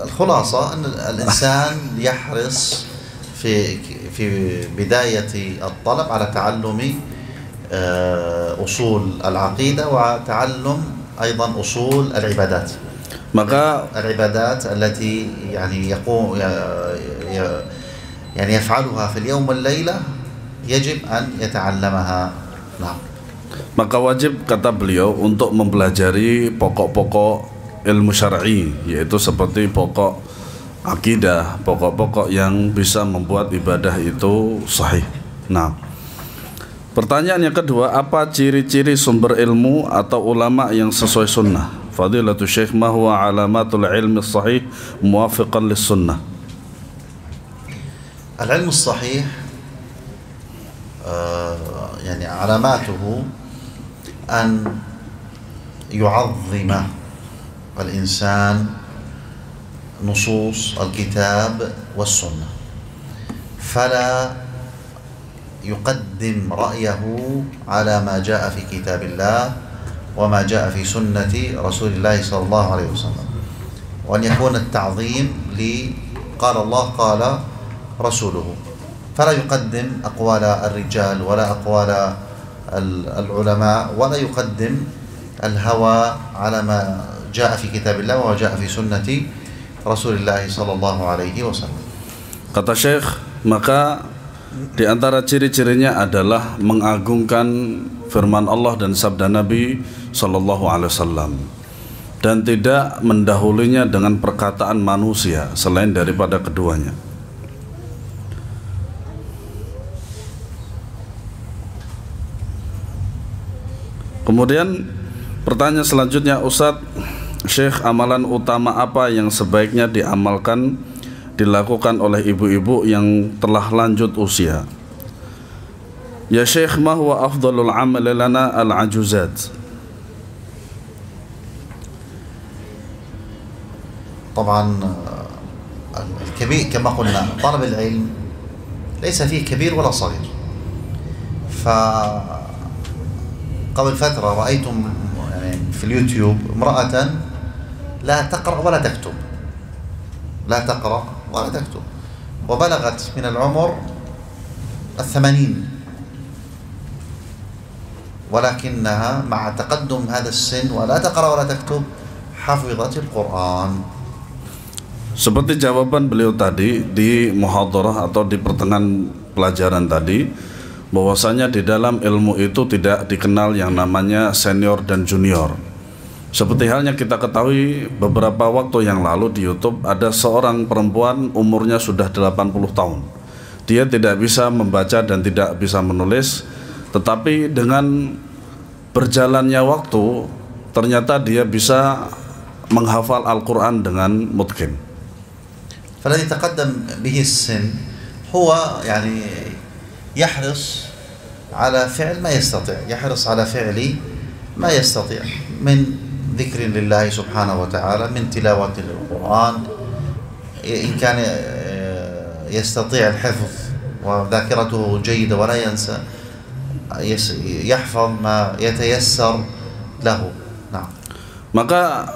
الخلاصة أن الإنسان يحرص في بداية الطلب على تعلم أصول العقيدة وتعلم أيضا أصول العبادات.
Maka
العبادات التي يعني يقوم يعني يفعلها في اليوم والليلة يجب أن يتعلمها. نعم.
Maka wajib, kata beliau, untuk mempelajari pokok-pokok ilmu syar'i, yaitu seperti pokok akidah, pokok-pokok yang bisa membuat ibadah itu sahih. Nah, pertanyaan yang kedua, apa ciri-ciri sumber ilmu atau ulama yang sesuai sunnah? Fadilatul Syekh, ma huwa alamatul ilmi sahih muwafiqan lis sunnah?
العلم الصحيح يعني علاماته أن يعظم الإنسان نصوص الكتاب والسنة، فلا يقدم رأيه على ما جاء في كتاب الله وما جاء في سنة رسول الله صلى الله عليه وسلم، وأن يكون التعظيم قال الله قال رسوله، فلا يقدم أقوال الرجال ولا أقوال العلماء، ولا يقدم الهوى على ما جاء في كتاب الله وما جاء في سنة رسول الله صلى الله عليه وسلم.
Kata Syekh, maka di antara ciri-cirinya adalah mengagungkan firman Allah dan sabda Nabi sallallahu alaihi wasallam dan tidak mendahulunya dengan perkataan manusia selain daripada keduanya. Kemudian pertanyaan selanjutnya, Ustadz Syekh, amalan utama apa yang sebaiknya dilakukan oleh ibu-ibu yang telah lanjut usia? Ya Syekh, ma huwa afdalul amal lana al-ajuzat?
طبعا الكبير كما قلنا طلب العلم ليس فيه كبير ولا صغير، قبل فترة رأيتم في اليوتيوب امرأة لا تقرأ ولا تكتب، وبلغت من العمر 80، ولكنها مع تقدم هذا السن ولا تقرأ ولا تكتب حفظت القرآن.
Seperti jawaban beliau tadi di muhadarah atau di pertengahan pelajaran tadi, bahwasanya di dalam ilmu itu tidak dikenal yang namanya senior dan junior. Seperti halnya kita ketahui beberapa waktu yang lalu di YouTube ada seorang perempuan umurnya sudah 80 tahun. Dia tidak bisa membaca dan tidak bisa menulis, tetapi dengan berjalannya waktu ternyata dia bisa menghafal Al-Quran dengan mutqin.
فالذي تقدم به السن هو يعني يحرص على فعل ما يستطيع، يحرص على فعل ما يستطيع من ذكر لله سبحانه وتعالى، من تلاوة للقرآن، إن كان يستطيع الحفظ وذاكرته جيدة ولا ينسى يحفظ ما يتيسر له. نعم.
Maka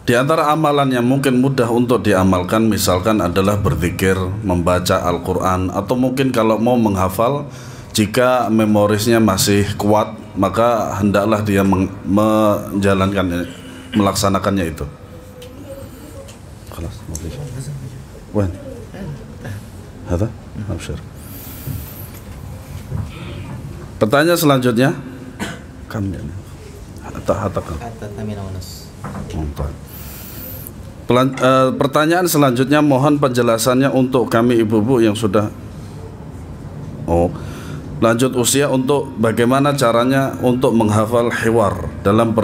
di antara amalan yang mungkin mudah untuk diamalkan misalkan adalah berzikir, membaca Al-Quran, atau mungkin kalau mau menghafal, jika memorisnya masih kuat maka hendaklah dia menjalankan, melaksanakannya itu. Pertanyaan selanjutnya, pertanyaan selanjutnya, mohon penjelasannya untuk kami ibu-ibu yang sudah lanjut usia, untuk bagaimana caranya untuk menghafal hiwar dalam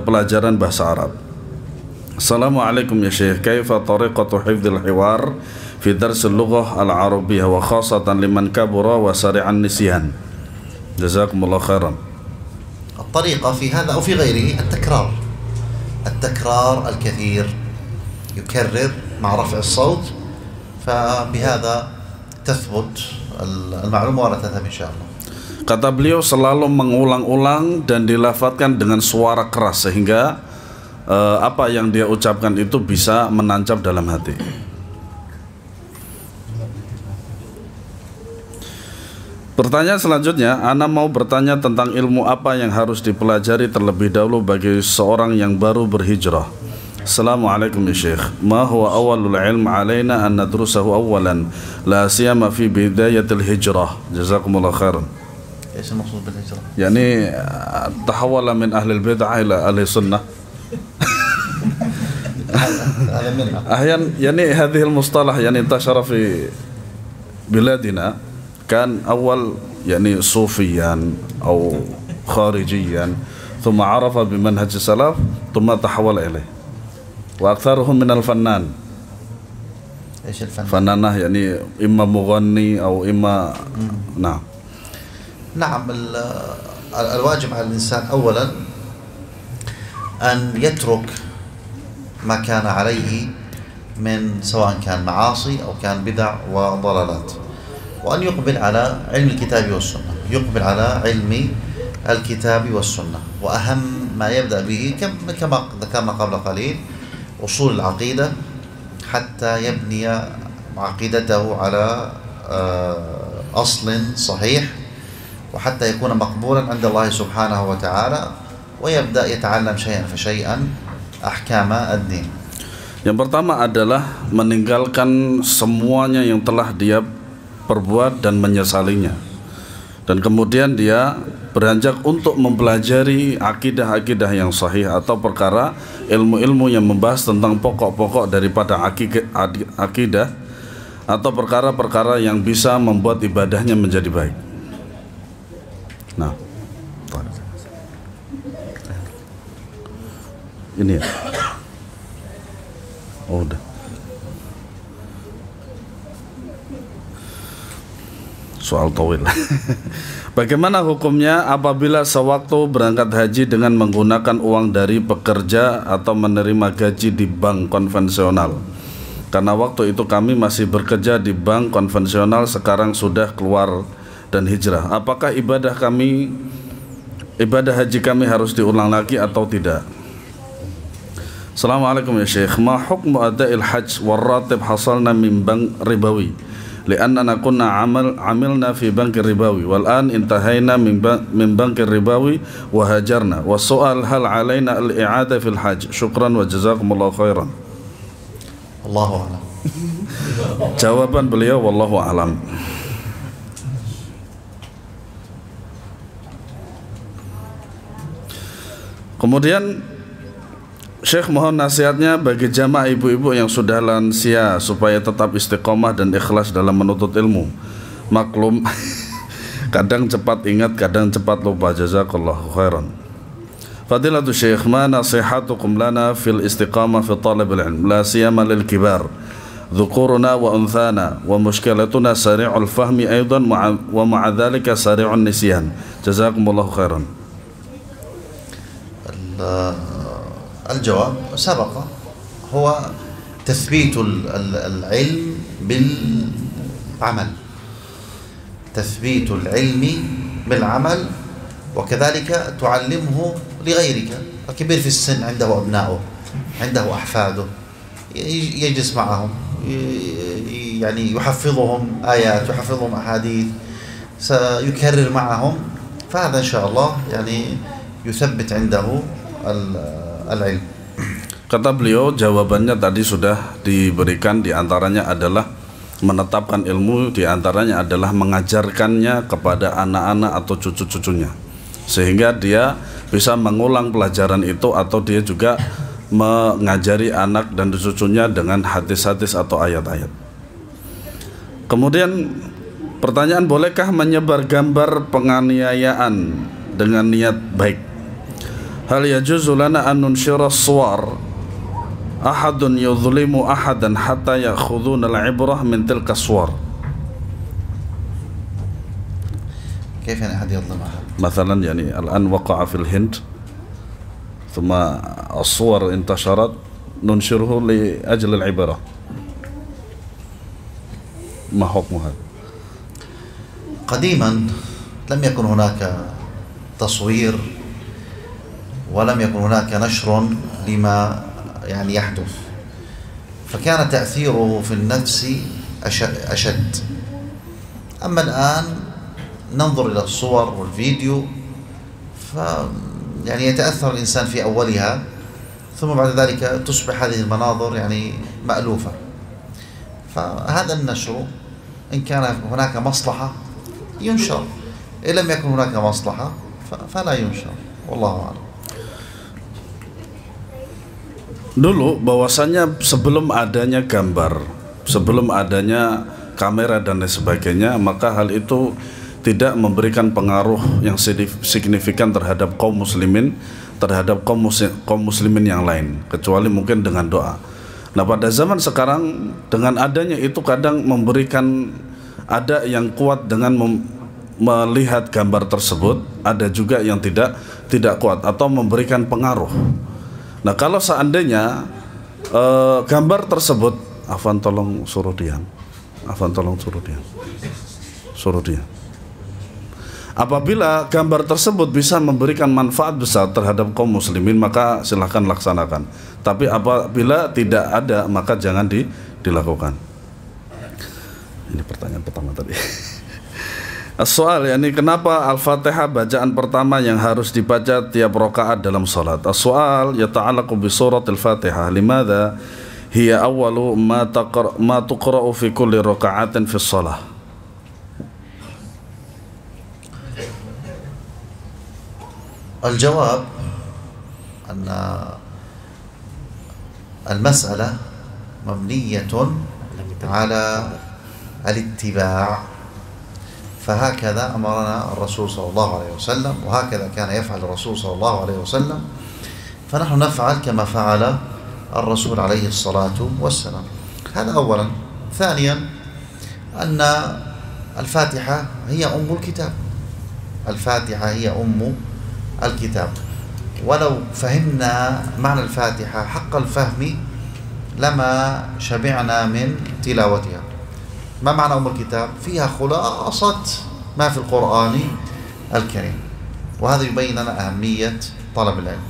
pelajaran bahasa Arab. Assalamualaikum ya Syekh, kaifa tariqatu hifdzil hiwar fi darsil lughah al-arabiyyah wa khasatan liman kabura wa sari'an nisyan. Jazakumullah khairan.
الطريقة في هذا أو في غيره التكرار الكثير، يكرر مع رفع الصوت، فبهذا تثبت المعلومة ولا تذهب إن شاء الله.
Kata beliau, selalu mengulang-ulang dan dilafadzkan dengan suara keras sehingga apa yang dia ucapkan itu bisa menancap dalam hati. Pertanyaan selanjutnya, Ana mau bertanya tentang ilmu apa yang harus dipelajari terlebih dahulu bagi seorang yang baru berhijrah. Assalamualaikum ya Syekh. Ma huwa awalul ilm alaina an nadrusahu awalan la siyama fi bidayatil hijrah. Jazakumullah khairan.
ايش المقصود بالهجرة؟
يعني تحول من أهل البدعة إلى أهل السنة.
هذا منها.
أحيانا يعني هذه المصطلح يعني انتشر في بلادنا، كان أول يعني صوفيا أو خارجيا ثم عرف بمنهج السلف ثم تحول إليه، وأكثرهم من الفنان.
ايش الفن؟
فنانة يعني إما مغني أو إما نعم.
نعم، الواجب على الإنسان أولا أن يترك ما كان عليه من سواء كان معاصي أو كان بدع وضلالات، وأن يقبل على علم الكتاب والسنة، يقبل على علم الكتاب والسنة. وأهم ما يبدأ به كما ذكرنا قبل قليل أصول العقيدة حتى يبني عقيدته على أصل صحيح، وحتى يكون مقبولا عند الله سبحانه وتعالى، ويبدأ يتعلم شيئا فشيئا أحكام الدين.
Yang pertama adalah meninggalkan semuanya yang telah dia perbuat dan menyesalinya, dan kemudian dia beranjak untuk mempelajari akidah-akidah yang sahih atau perkara ilmu-ilmu yang membahas tentang pokok-pokok daripada akidah atau perkara-perkara yang bisa membuat ibadahnya menjadi baik. Nah, ini ya. Oh, udah. Soal tawil. Bagaimana hukumnya apabila sewaktu berangkat haji dengan menggunakan uang dari pekerja atau menerima gaji di bank konvensional? Karena waktu itu kami masih bekerja di bank konvensional, sekarang sudah keluar dan hijrah. Apakah ibadah haji kami harus diulang lagi atau tidak? Assalamualaikum ya Syekh. Ma hukmu ada'il hajj wal ratib hasalna min bank ribawi li'annana kunna amilna fi bank ribawi wal an intahayna min bank ribawi wa hajarna wa su'al hal alaina al-i'ada fil hajj. Syukran wa jazakumullahu khairan.
Allahu a'lam.
Jawaban beliau wallahu a'lam. Kemudian Syekh mohon nasihatnya bagi jamaah ibu-ibu yang sudah lansia supaya tetap istiqomah dan ikhlas dalam menuntut ilmu. Maklum kadang cepat ingat, kadang cepat lupa. Jazakallahu khairan. Fadilatu Syekh, ma nasihatukum lana fil istiqamah fi talabil ilm la siyama lil kibar dhukuruna wa unthana wa mushkilatuna sari'ul fahmi aidan wa ma'a dhalika sari'un nisyan. Jazakumullahu khairan.
الجواب سبق، هو تثبيت العلم بالعمل، تثبيت العلم بالعمل، وكذلك تعلمه لغيرك. الكبير في السن عنده أبنائه، عنده أحفاده، يجلس معهم يعني يحفظهم آيات، يحفظهم أحاديث، سيكرر معهم، فهذا إن شاء الله يعني يثبت عنده al-ilm.
Kata beliau, jawabannya tadi sudah diberikan, diantaranya adalah menetapkan ilmu, diantaranya adalah mengajarkannya kepada anak-anak atau cucu-cucunya, sehingga dia bisa mengulang pelajaran itu, atau dia juga mengajari anak dan cucunya dengan hadis-hadis atau ayat-ayat. Kemudian pertanyaan, bolehkah menyebar gambar penganiayaan dengan niat baik? Hal yajuzu lana an nunshira suwar ahadun yudhlimu ahadan hatta ya'khuduna al-ibrah min tilka suwar.
كيف يعني أحد يظلم أحد؟
مثلا يعني الآن وقع في الهند ثم الصور انتشرت ننشره لأجل العبرة، ما حكم هذا؟
قديما لم يكن هناك تصوير ولم يكن هناك نشر لما يعني يحدث، فكان تأثيره في النفس أشد. أما الآن ننظر إلى الصور والفيديو يعني يتأثر الإنسان في أولها، ثم بعد ذلك تصبح هذه المناظر يعني مألوفة. فهذا النشر إن كان هناك مصلحة ينشر، إن لم يكن هناك مصلحة فلا ينشر، والله أعلم.
Dulu bahwasannya sebelum adanya gambar, sebelum adanya kamera dan lain sebagainya, maka hal itu tidak memberikan pengaruh yang signifikan terhadap kaum muslimin, terhadap kaum muslimin yang lain, kecuali mungkin dengan doa. Nah, pada zaman sekarang dengan adanya itu kadang memberikan, ada yang kuat dengan melihat gambar tersebut, ada juga yang tidak kuat atau memberikan pengaruh. Nah, kalau seandainya gambar tersebut, Afwan tolong suruh diam. Afwan tolong suruh diam. Apabila gambar tersebut bisa memberikan manfaat besar terhadap kaum muslimin, maka silahkan laksanakan. Tapi apabila tidak ada, maka jangan dilakukan. Ini pertanyaan pertama tadi. As-soal, yakni kenapa Al-Fatihah bacaan pertama yang harus dibaca tiap rakaat dalam salat? As-soal yata'allaqu bi surat Al-Fatihah. Limadha hiya awwalu ma tuqra'u fi kulli raka'atin fi shalah?
الجواب أن المسألة مبنية على الاتباع، فهكذا أمرنا الرسول صلى الله عليه وسلم، وهكذا كان يفعل الرسول صلى الله عليه وسلم، فنحن نفعل كما فعل الرسول عليه الصلاة والسلام. هذا أولا. ثانيا أن الفاتحة هي أم الكتاب، الفاتحة هي أم الكتاب، ولو فهمنا معنى الفاتحة حق الفهم لما شبعنا من تلاوتها. ما معنى أم الكتاب؟ فيها خلاصة ما في القرآن الكريم، وهذا يبين لنا أهمية طلب العلم.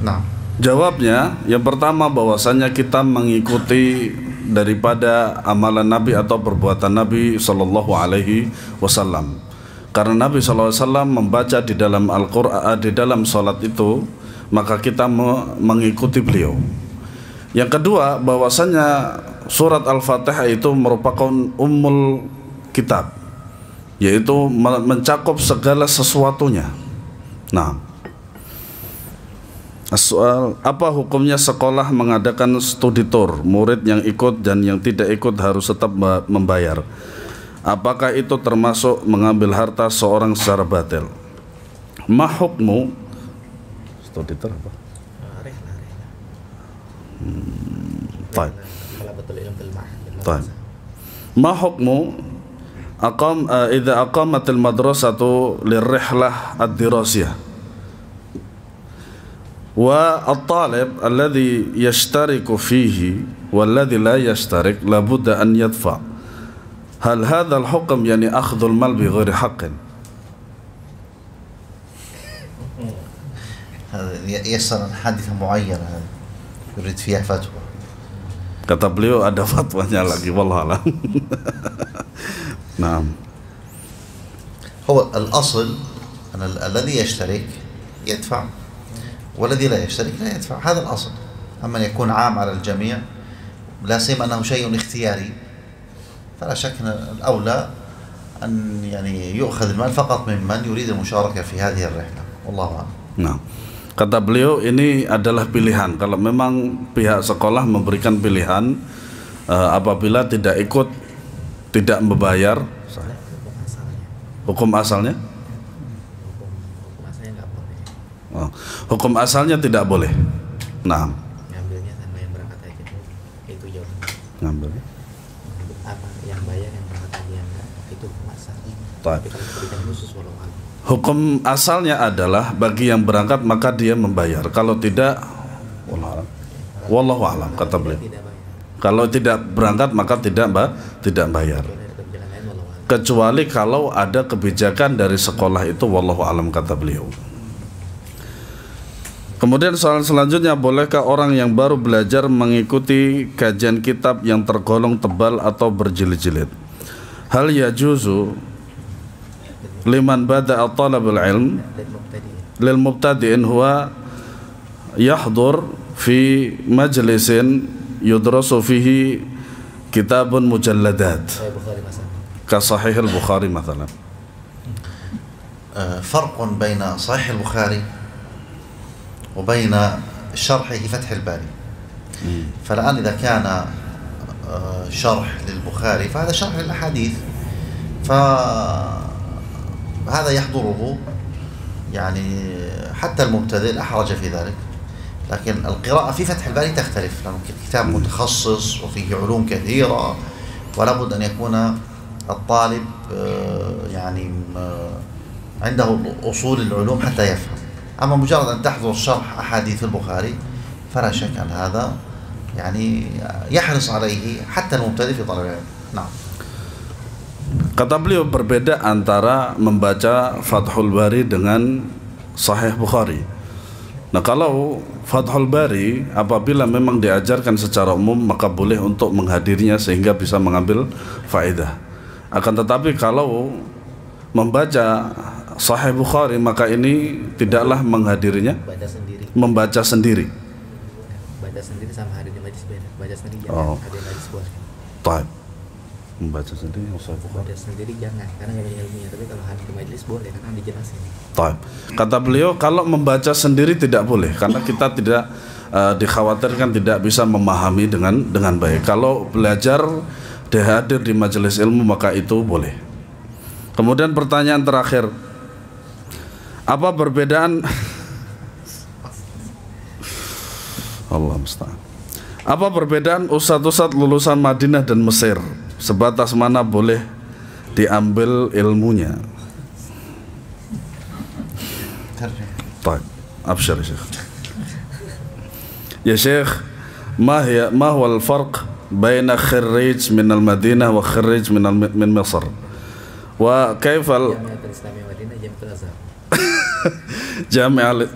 نعم.
Jawabnya, yang pertama bahwasanya kita mengikuti daripada amalan Nabi atau perbuatan Nabi Sallallahu Alaihi Wasallam. Karena Nabi Sallallahu Alaihi Wasallam membaca di dalam Al-Quran, di dalam salat itu, maka kita mengikuti beliau. Yang kedua, bahwasanya surat Al-Fatihah itu merupakan ummul kitab, yaitu mencakup segala sesuatunya. Nah, soal apa hukumnya sekolah mengadakan studi tour, murid yang ikut dan yang tidak ikut harus tetap membayar? Apakah itu termasuk mengambil harta seorang secara batil? Ma hukmu studi tour apa? طيب ما حكم إذا أقامت المدرسة للرحلة الدراسية والطالب الذي يشترك فيه والذي لا يشترك لابد أن يدفع؟ هل هذا الحكم يعني أخذ المال بغير حق؟
هذا يسر حادثة معينة يريد فيها فتوى.
Kata beliau ada fatwanya lagi, wallahu a'lam. Naam.
هو الأصل أن الذي يشترك يدفع والذي لا يشترك لا يدفع، هذا الأصل. أما أن يكون عام على الجميع لا سيما أنه شيء اختياري فلا شك أن الأولى أن يعني يؤخذ المال فقط ممن يريد المشاركة في هذه الرحلة، والله أعلم.
Nah, kata beliau ini adalah pilihan. Kalau memang pihak sekolah memberikan pilihan, apabila tidak ikut, tidak membayar, hukum asalnya? Hukum asalnya tidak boleh. Nah,
ngambilnya sama yang berangkat aja, itu jawabannya.
Ngambilnya?
Apa yang bayar yang berangkat aja, yang enggak, itu hukum asalnya.
Tapi
kalau berikan khusus walau alam.
Hukum asalnya adalah bagi yang berangkat maka dia membayar. Kalau tidak, wallahu a'lam, kata beliau. Kalau tidak berangkat maka tidak bayar. Kecuali kalau ada kebijakan dari sekolah itu, wallahu a'lam, kata beliau. Kemudian soal selanjutnya, bolehkah orang yang baru belajar mengikuti kajian kitab yang tergolong tebal atau berjilid-jilid? Hal yajuzu liman bada'a talabul ilm lil mubtadi'in huwa yahdur fi majlisin yudrasu fihi kitabun mujalladat
Sahih Bukhari masalah.
ka Sahih al-Bukhari مثلا.
فرق بين صحيح البخاري وبين شرحه فتح الباري. فالآن إذا كان شرح للبخاري فهذا شرح للأحاديث، فهذا يحضره يعني حتى المبتدئ لا حرج في ذلك. لكن القراءة في فتح الباري تختلف، لأنه كتاب متخصص وفيه علوم كثيرة، ولا بد أن يكون الطالب يعني عنده أصول العلوم حتى يفهم. أما مجرد أن تحضر شرح أحاديث البخاري فلا شك أن هذا يعني يحرص عليه حتى المبتدئ في طلب العلم. نعم.
Kata beliau berbeda antara membaca Fathul Bari dengan Sahih Bukhari. Nah, kalau Fathul Bari apabila memang diajarkan secara umum maka boleh untuk menghadirinya sehingga bisa mengambil faedah. Akan tetapi kalau membaca Sahih Bukhari maka ini tidaklah menghadirinya, membaca sendiri.
Baca sendiri sama hadir di majlis beda. Baca sendiri jangan hadir di majlis buat.
Taib. Membaca sendiri Sahih Bukhari.
Baca sendiri jangan karena nggak banyak ilmunya. Tapi kalau hadir di majlis boleh karena dijelasin.
Taib. Kata beliau kalau membaca sendiri tidak boleh karena kita tidak dikhawatirkan tidak bisa memahami dengan baik. Kalau belajar hadir di majelis ilmu maka itu boleh. Kemudian pertanyaan terakhir, apa perbedaan Allah musta'an. Apa perbedaan ustadz-ustadz lulusan Madinah dan Mesir? Sebatas mana boleh diambil ilmunya? Baik, abshir ya Syekh. Ya Syekh, ma huwa al-farq baina khirrij min al-Madinah wa khirrij min Mesir? Wa kaifa
Jami'at Islamiyah Madinah, Jami'atul Azhar.
Jami'at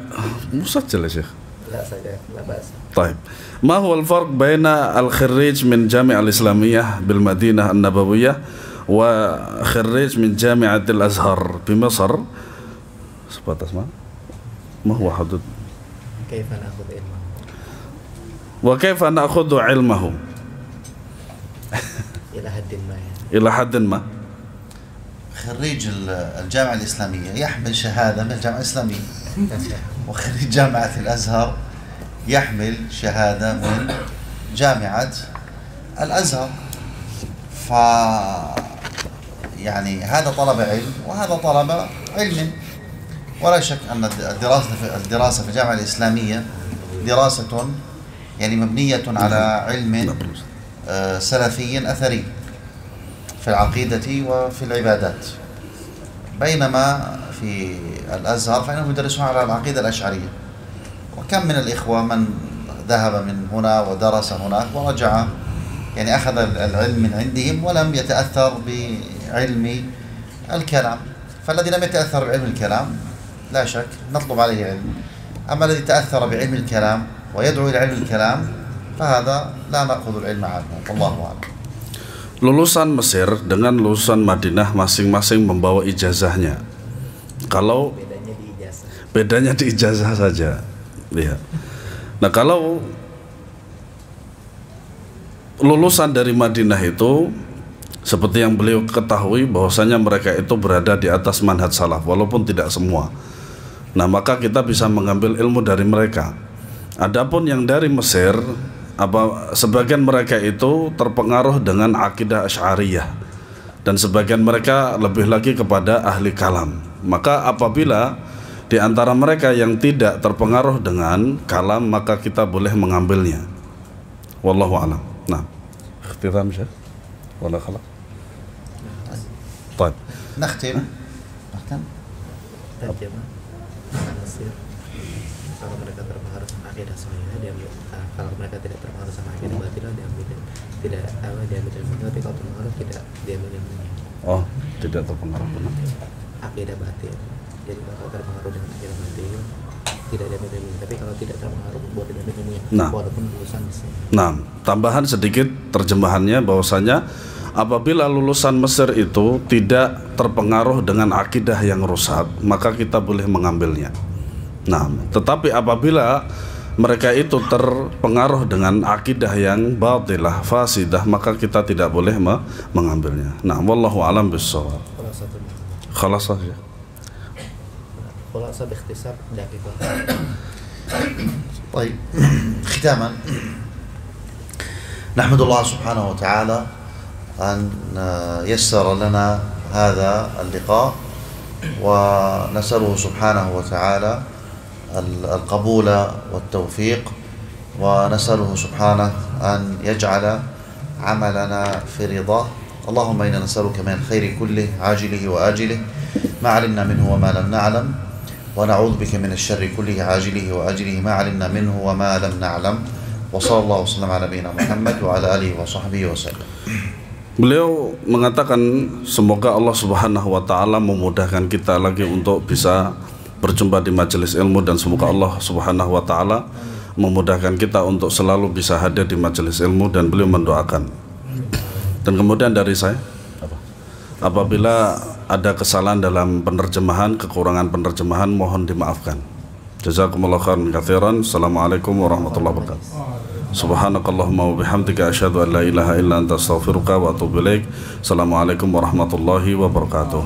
musajjal ya Syekh.
لا سجل لا بأس.
طيب ما هو الفرق بين الخريج من جامعة الإسلامية بالمدينة النبوية وخريج من جامعة الأزهر بمصر؟ sebatas ما هو حدود
كيف نأخذ علمه
وكيف نأخذ علمه
إلى حد ما
إلى حد ما.
خريج الجامعة الإسلامية يحمل شهادة من الجامعة الإسلامية، وخريج جامعة الأزهر يحمل شهادة من جامعة الأزهر. يعني هذا طلب علم وهذا طلب علم، ولا شك أن الدراسة في الجامعة الإسلامية دراسة يعني مبنية على علم سلفي أثري في العقيدة وفي العبادات، بينما في الأزهر فإنهم يدرسون على العقيدة الأشعرية. وكم من الإخوة من ذهب من هنا ودرس هناك ورجع يعني أخذ العلم من عندهم ولم يتأثر بعلم الكلام. فالذي لم يتأثر بعلم الكلام لا شك نطلب عليه علم، أما الذي تأثر بعلم الكلام ويدعو إلى علم الكلام فهذا لا نأخذ العلم عنه، والله أعلم.
Lulusan Mesir dengan lulusan Madinah masing-masing membawa ijazahnya. Kalau bedanya di ijazah saja. Lihat. Nah, kalau lulusan dari Madinah itu seperti yang beliau ketahui bahwasanya mereka itu berada di atas manhaj salaf walaupun tidak semua. Nah, maka kita bisa mengambil ilmu dari mereka. Adapun yang dari Mesir, sebagian mereka itu terpengaruh dengan akidah Asy'ariyah dan sebagian mereka lebih lagi kepada ahli kalam. Maka apabila di antara mereka yang tidak terpengaruh dengan kalam maka kita boleh mengambilnya. Wallahu a'lam. Nah, ikhtiram Syekh wala khalaq. Baik.
نختم.
Terjemah Mesir. Kalau mereka terpengaruh sama akidah sahih diambil. Kalau mereka tidak terpengaruh sama akidah batil diambil. Tidak diambil ilmu, tapi kalau terpengaruh tidak diambil ilmunya.
Oh, tidak terpengaruh benar.
Akidah batil. Jadi kalau terpengaruh dengan akidah batil tidak diambil ilmunya. Tapi kalau tidak terpengaruh boleh diambil ilmunya. Walaupun lulusan Mesir.
Nah, tambahan sedikit terjemahannya bahwasanya apabila lulusan Mesir itu tidak terpengaruh dengan akidah yang rusak, maka kita boleh mengambilnya. Nah, tetapi apabila mereka itu terpengaruh dengan akidah yang batilah, fasidah, maka kita tidak boleh mengambilnya. Nah, wallahu alam bissawab. Khalasah ya.
خلاصة باختصار دقيقة.
طيب ختاما نحمد الله سبحانه وتعالى أن يسر لنا هذا اللقاء ونسأله سبحانه وتعالى القبول والتوفيق ونسأله سبحانه أن يجعل عملنا في رضاه. اللهم إنا نسألك من الخير كله عاجله وآجله ما علمنا منه وما لم نعلم ونعوذ بك من الشر كله عاجله وآجله ما علمنا منه وما لم نعلم وصلى الله وسلم على نبينا محمد وعلى آله وصحبه وسلم.
Beliau mengatakan semoga Allah Subhanahu wa taala memudahkan kita lagi untuk bisa berjumpa di majelis ilmu, dan semoga Allah Subhanahu wa taala memudahkan kita untuk selalu bisa hadir di majelis ilmu, dan beliau mendoakan. Dan kemudian dari saya, apabila ada kesalahan dalam penerjemahan, kekurangan penerjemahan, mohon dimaafkan. Jazakumullahu khairan katsiran. Assalamualaikum warahmatullahi wabarakatuh. Subhanakallahumma wa bihamdika asyhadu an la ilaha illa anta astaghfiruka wa atubu ilaik. Assalamualaikum warahmatullahi wabarakatuh.